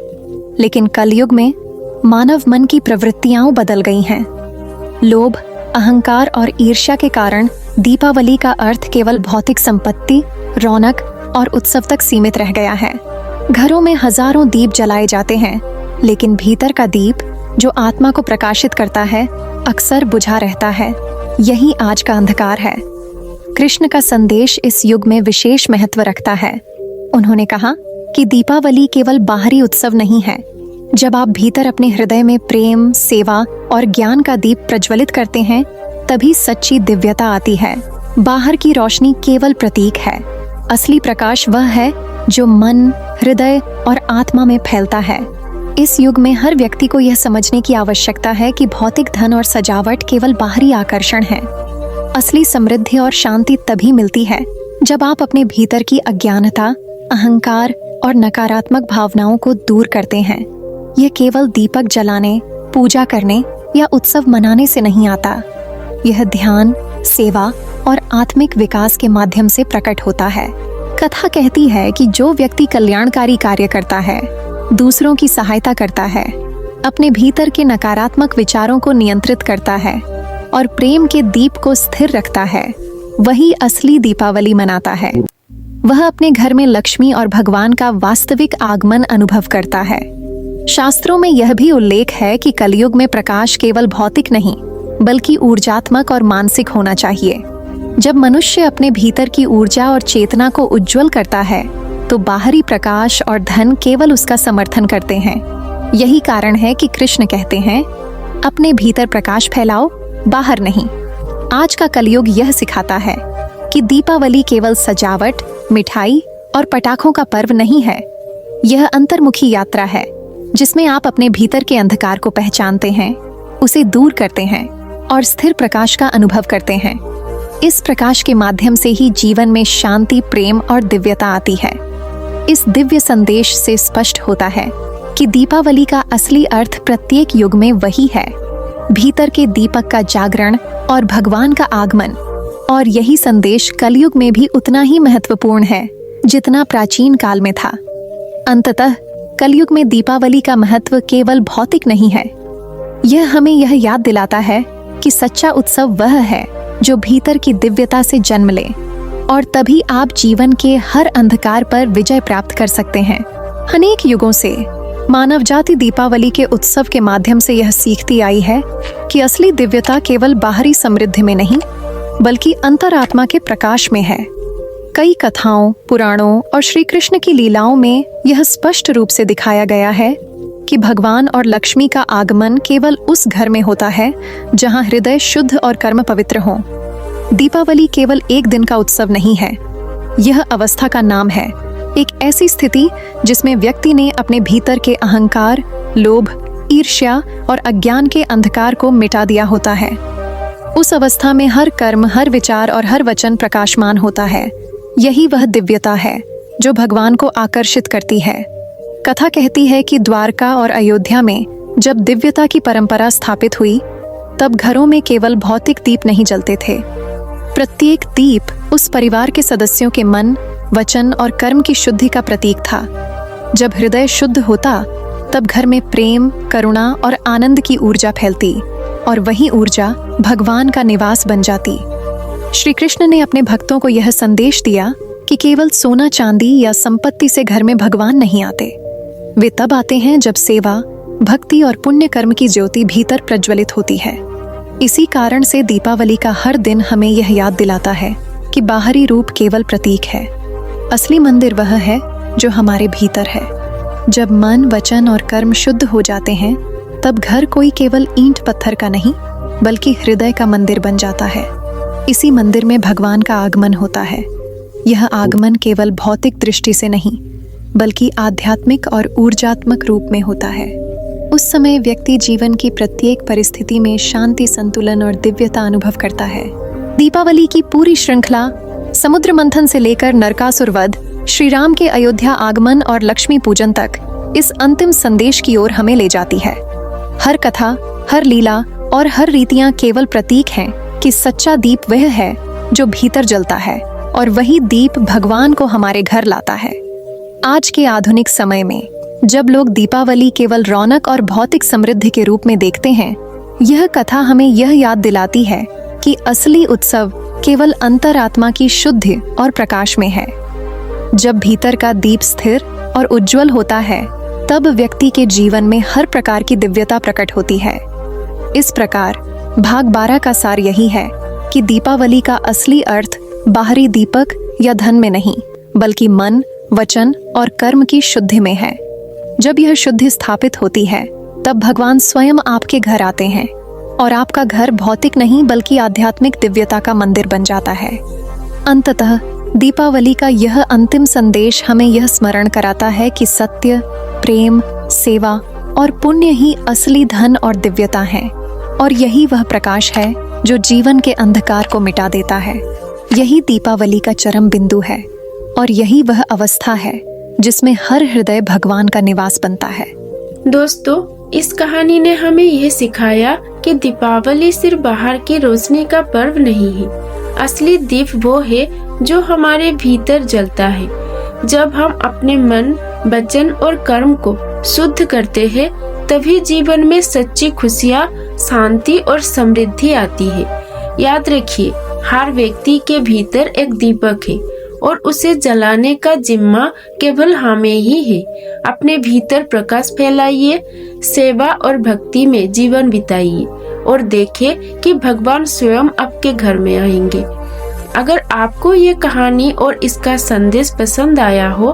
लेकिन कलयुग में मानव मन की प्रवृत्तियां बदल गई हैं। लोभ, अहंकार और ईर्ष्या के कारण दीपावली का अर्थ केवल भौतिक संपत्ति, रौनक और उत्सव तक सीमित रह गया है। घरों में हजारों दीप जलाए जाते हैं, लेकिन भीतर का दीप जो आत्मा को प्रकाशित करता है अक्सर बुझा रहता है। यही आज का अंधकार है। कृष्ण का संदेश इस युग में विशेष महत्व रखता है। उन्होंने कहा कि दीपावली केवल बाहरी उत्सव नहीं है। जब आप भीतर अपने हृदय में प्रेम, सेवा और ज्ञान का दीप प्रज्वलित करते हैं, तभी सच्ची दिव्यता आती है। बाहर की रोशनी केवल प्रतीक है, असली प्रकाश वह है जो मन, हृदय और आत्मा में फैलता है। इस युग में हर व्यक्ति को यह समझने की आवश्यकता है कि भौतिक धन और सजावट केवल बाहरी आकर्षण है। असली समृद्धि और शांति तभी मिलती है जब आप अपने भीतर की अज्ञानता, अहंकार और नकारात्मक भावनाओं को दूर करते हैं। यह केवल दीपक जलाने, पूजा करने या उत्सव मनाने से नहीं आता। यह ध्यान, सेवा और आत्मिक विकास के माध्यम से प्रकट होता है। कथा कहती है कि जो व्यक्ति कल्याणकारी कार्य करता है, दूसरों की सहायता करता है, अपने भीतर के नकारात्मक विचारों को नियंत्रित करता है और प्रेम के दीप को स्थिर रखता है, वही असली दीपावली मनाता है। वह अपने घर में लक्ष्मी और भगवान का वास्तविक आगमन अनुभव करता है। शास्त्रों में यह भी उल्लेख है कि कलयुग में प्रकाश केवल भौतिक नहीं, बल्कि ऊर्जात्मक और मानसिक होना चाहिए। जब मनुष्य अपने भीतर की ऊर्जा और चेतना को उज्जवल करता है, तो बाहरी प्रकाश और धन केवल उसका समर्थन करते हैं। यही कारण है कि कृष्ण कहते हैं, अपने भीतर प्रकाश फैलाओ, बाहर नहीं। आज का कलयुग यह सिखाता है कि दीपावली केवल सजावट, मिठाई और पटाखों का पर्व नहीं है। यह अंतर्मुखी यात्रा है जिसमें आप अपने भीतर के अंधकार को पहचानते हैं, उसे दूर करते हैं और स्थिर प्रकाश का अनुभव करते हैं। इस प्रकाश के माध्यम से ही जीवन में शांति, प्रेम और दिव्यता आती है। इस दिव्य संदेश से स्पष्ट होता है कि दीपावली का असली अर्थ प्रत्येक युग में वही है, भीतर के दीपक का जागरण और भगवान का आगमन। और यही संदेश कलयुग में भी उतना ही महत्वपूर्ण है जितना प्राचीन काल में था। अंततः कलयुग में दीपावली का महत्व केवल भौतिक नहीं है। यह हमें यह याद दिलाता है कि सच्चा उत्सव वह है जो भीतर की दिव्यता से जन्म ले, और तभी आप जीवन के हर अंधकार पर विजय प्राप्त कर सकते हैं। अनेक युगों से मानव जाति दीपावली के उत्सव के माध्यम से यह सीखती आई है कि असली दिव्यता केवल बाहरी समृद्धि में नहीं, बल्कि अंतरात्मा के प्रकाश में है। कई कथाओं, पुराणों और श्री कृष्ण की लीलाओं में यह स्पष्ट रूप से दिखाया गया है कि भगवान और लक्ष्मी का आगमन केवल उस घर में होता है जहां हृदय शुद्ध और कर्म पवित्र हों। दीपावली केवल एक दिन का उत्सव नहीं है, यह अवस्था का नाम है, एक ऐसी स्थिति जिसमें व्यक्ति ने अपने भीतर के अहंकार, लोभ, ईर्ष्या और अज्ञान के अंधकार को मिटा दिया होता है। उस अवस्था में हर कर्म, हर विचार और हर वचन प्रकाशमान होता है। यही वह दिव्यता है जो भगवान को आकर्षित करती है। कथा कहती है कि द्वारका और अयोध्या में जब दिव्यता की परंपरा स्थापित हुई, तब घरों में केवल भौतिक दीप नहीं जलते थे। प्रत्येक दीप उस परिवार के सदस्यों के मन, वचन और कर्म की शुद्धि का प्रतीक था। जब हृदय शुद्ध होता, तब घर में प्रेम, करुणा और आनंद की ऊर्जा फैलती, और वही ऊर्जा भगवान का निवास बन जाती। श्री कृष्ण ने अपने भक्तों को यह संदेश दिया कि केवल सोना, चांदी या संपत्ति से घर में भगवान नहीं आते। वे तब आते हैं जब सेवा, भक्ति और पुण्य कर्म की ज्योति भीतर प्रज्वलित होती है। इसी कारण से दीपावली का हर दिन हमें यह याद दिलाता है कि बाहरी रूप केवल प्रतीक है। असली मंदिर वह है जो हमारे भीतर है। जब मन, वचन और कर्म शुद्ध हो जाते हैं, तब घर कोई केवल ईंट पत्थर का नहीं, बल्कि हृदय का मंदिर बन जाता है। इसी मंदिर में भगवान का आगमन होता है। यह आगमन केवल भौतिक दृष्टि से नहीं, बल्कि आध्यात्मिक और ऊर्जात्मक रूप में होता है। उस समय व्यक्ति जीवन की प्रत्येक परिस्थिति में शांति, संतुलन और दिव्यता अनुभव करता है। दीपावली की पूरी श्रृंखला समुद्र मंथन से लेकर नरकासुर वध, श्री राम के अयोध्या आगमन और लक्ष्मी पूजन तक इस अंतिम संदेश की ओर हमें ले जाती है। हर कथा, हर लीला और हर रीतियां केवल प्रतीक हैं कि सच्चा दीप वह है जो भीतर जलता है, और वही दीप भगवान को हमारे घर लाता है। आज के आधुनिक समय में जब लोग दीपावली केवल रौनक और भौतिक समृद्धि के रूप में देखते हैं, यह कथा हमें यह याद दिलाती है कि असली उत्सव केवल अंतरात्मा की शुद्धि और प्रकाश में है। जब भीतर का दीप स्थिर और उज्जवल होता है, तब व्यक्ति के जीवन में हर प्रकार की दिव्यता प्रकट होती है। इस प्रकार भाग 12 का सार यही है कि दीपावली का असली अर्थ बाहरी दीपक या धन में नहीं, बल्कि मन, वचन और कर्म की शुद्धि में है। जब यह शुद्धि स्थापित होती है, तब भगवान स्वयं आपके घर आते हैं और आपका घर भौतिक नहीं बल्कि आध्यात्मिक दिव्यता का मंदिर बन जाता है। अंततः दीपावली का यह अंतिम संदेश हमें यह स्मरण कराता है कि सत्य, प्रेम, सेवा और पुण्य ही असली धन और दिव्यता है, और यही वह प्रकाश है जो जीवन के अंधकार को मिटा देता है। यही दीपावली का चरम बिंदु है, और यही वह अवस्था है जिसमें हर हृदय भगवान का निवास बनता है। दोस्तों, इस कहानी ने हमें यह सिखाया कि दीपावली सिर्फ बाहर की रोशनी का पर्व नहीं है। असली दीप वो है जो हमारे भीतर जलता है। जब हम अपने मन, वचन और कर्म को शुद्ध करते हैं, तभी जीवन में सच्ची खुशियाँ, शांति और समृद्धि आती है। याद रखिए, हर व्यक्ति के भीतर एक दीपक है और उसे जलाने का जिम्मा केवल हमें ही है। अपने भीतर प्रकाश फैलाइए, सेवा और भक्ति में जीवन बिताइए और देखिए कि भगवान स्वयं आपके घर में आएंगे। अगर आपको ये कहानी और इसका संदेश पसंद आया हो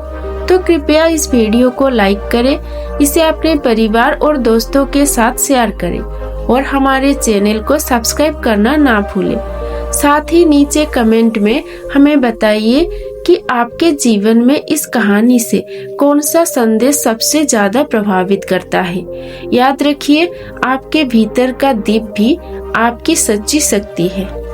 तो कृपया इस वीडियो को लाइक करें, इसे अपने परिवार और दोस्तों के साथ शेयर करें और हमारे चैनल को सब्सक्राइब करना ना भूलें। साथ ही नीचे कमेंट में हमें बताइए कि आपके जीवन में इस कहानी से कौन सा संदेश सबसे ज्यादा प्रभावित करता है। याद रखिए, आपके भीतर का दीप भी आपकी सच्ची शक्ति है।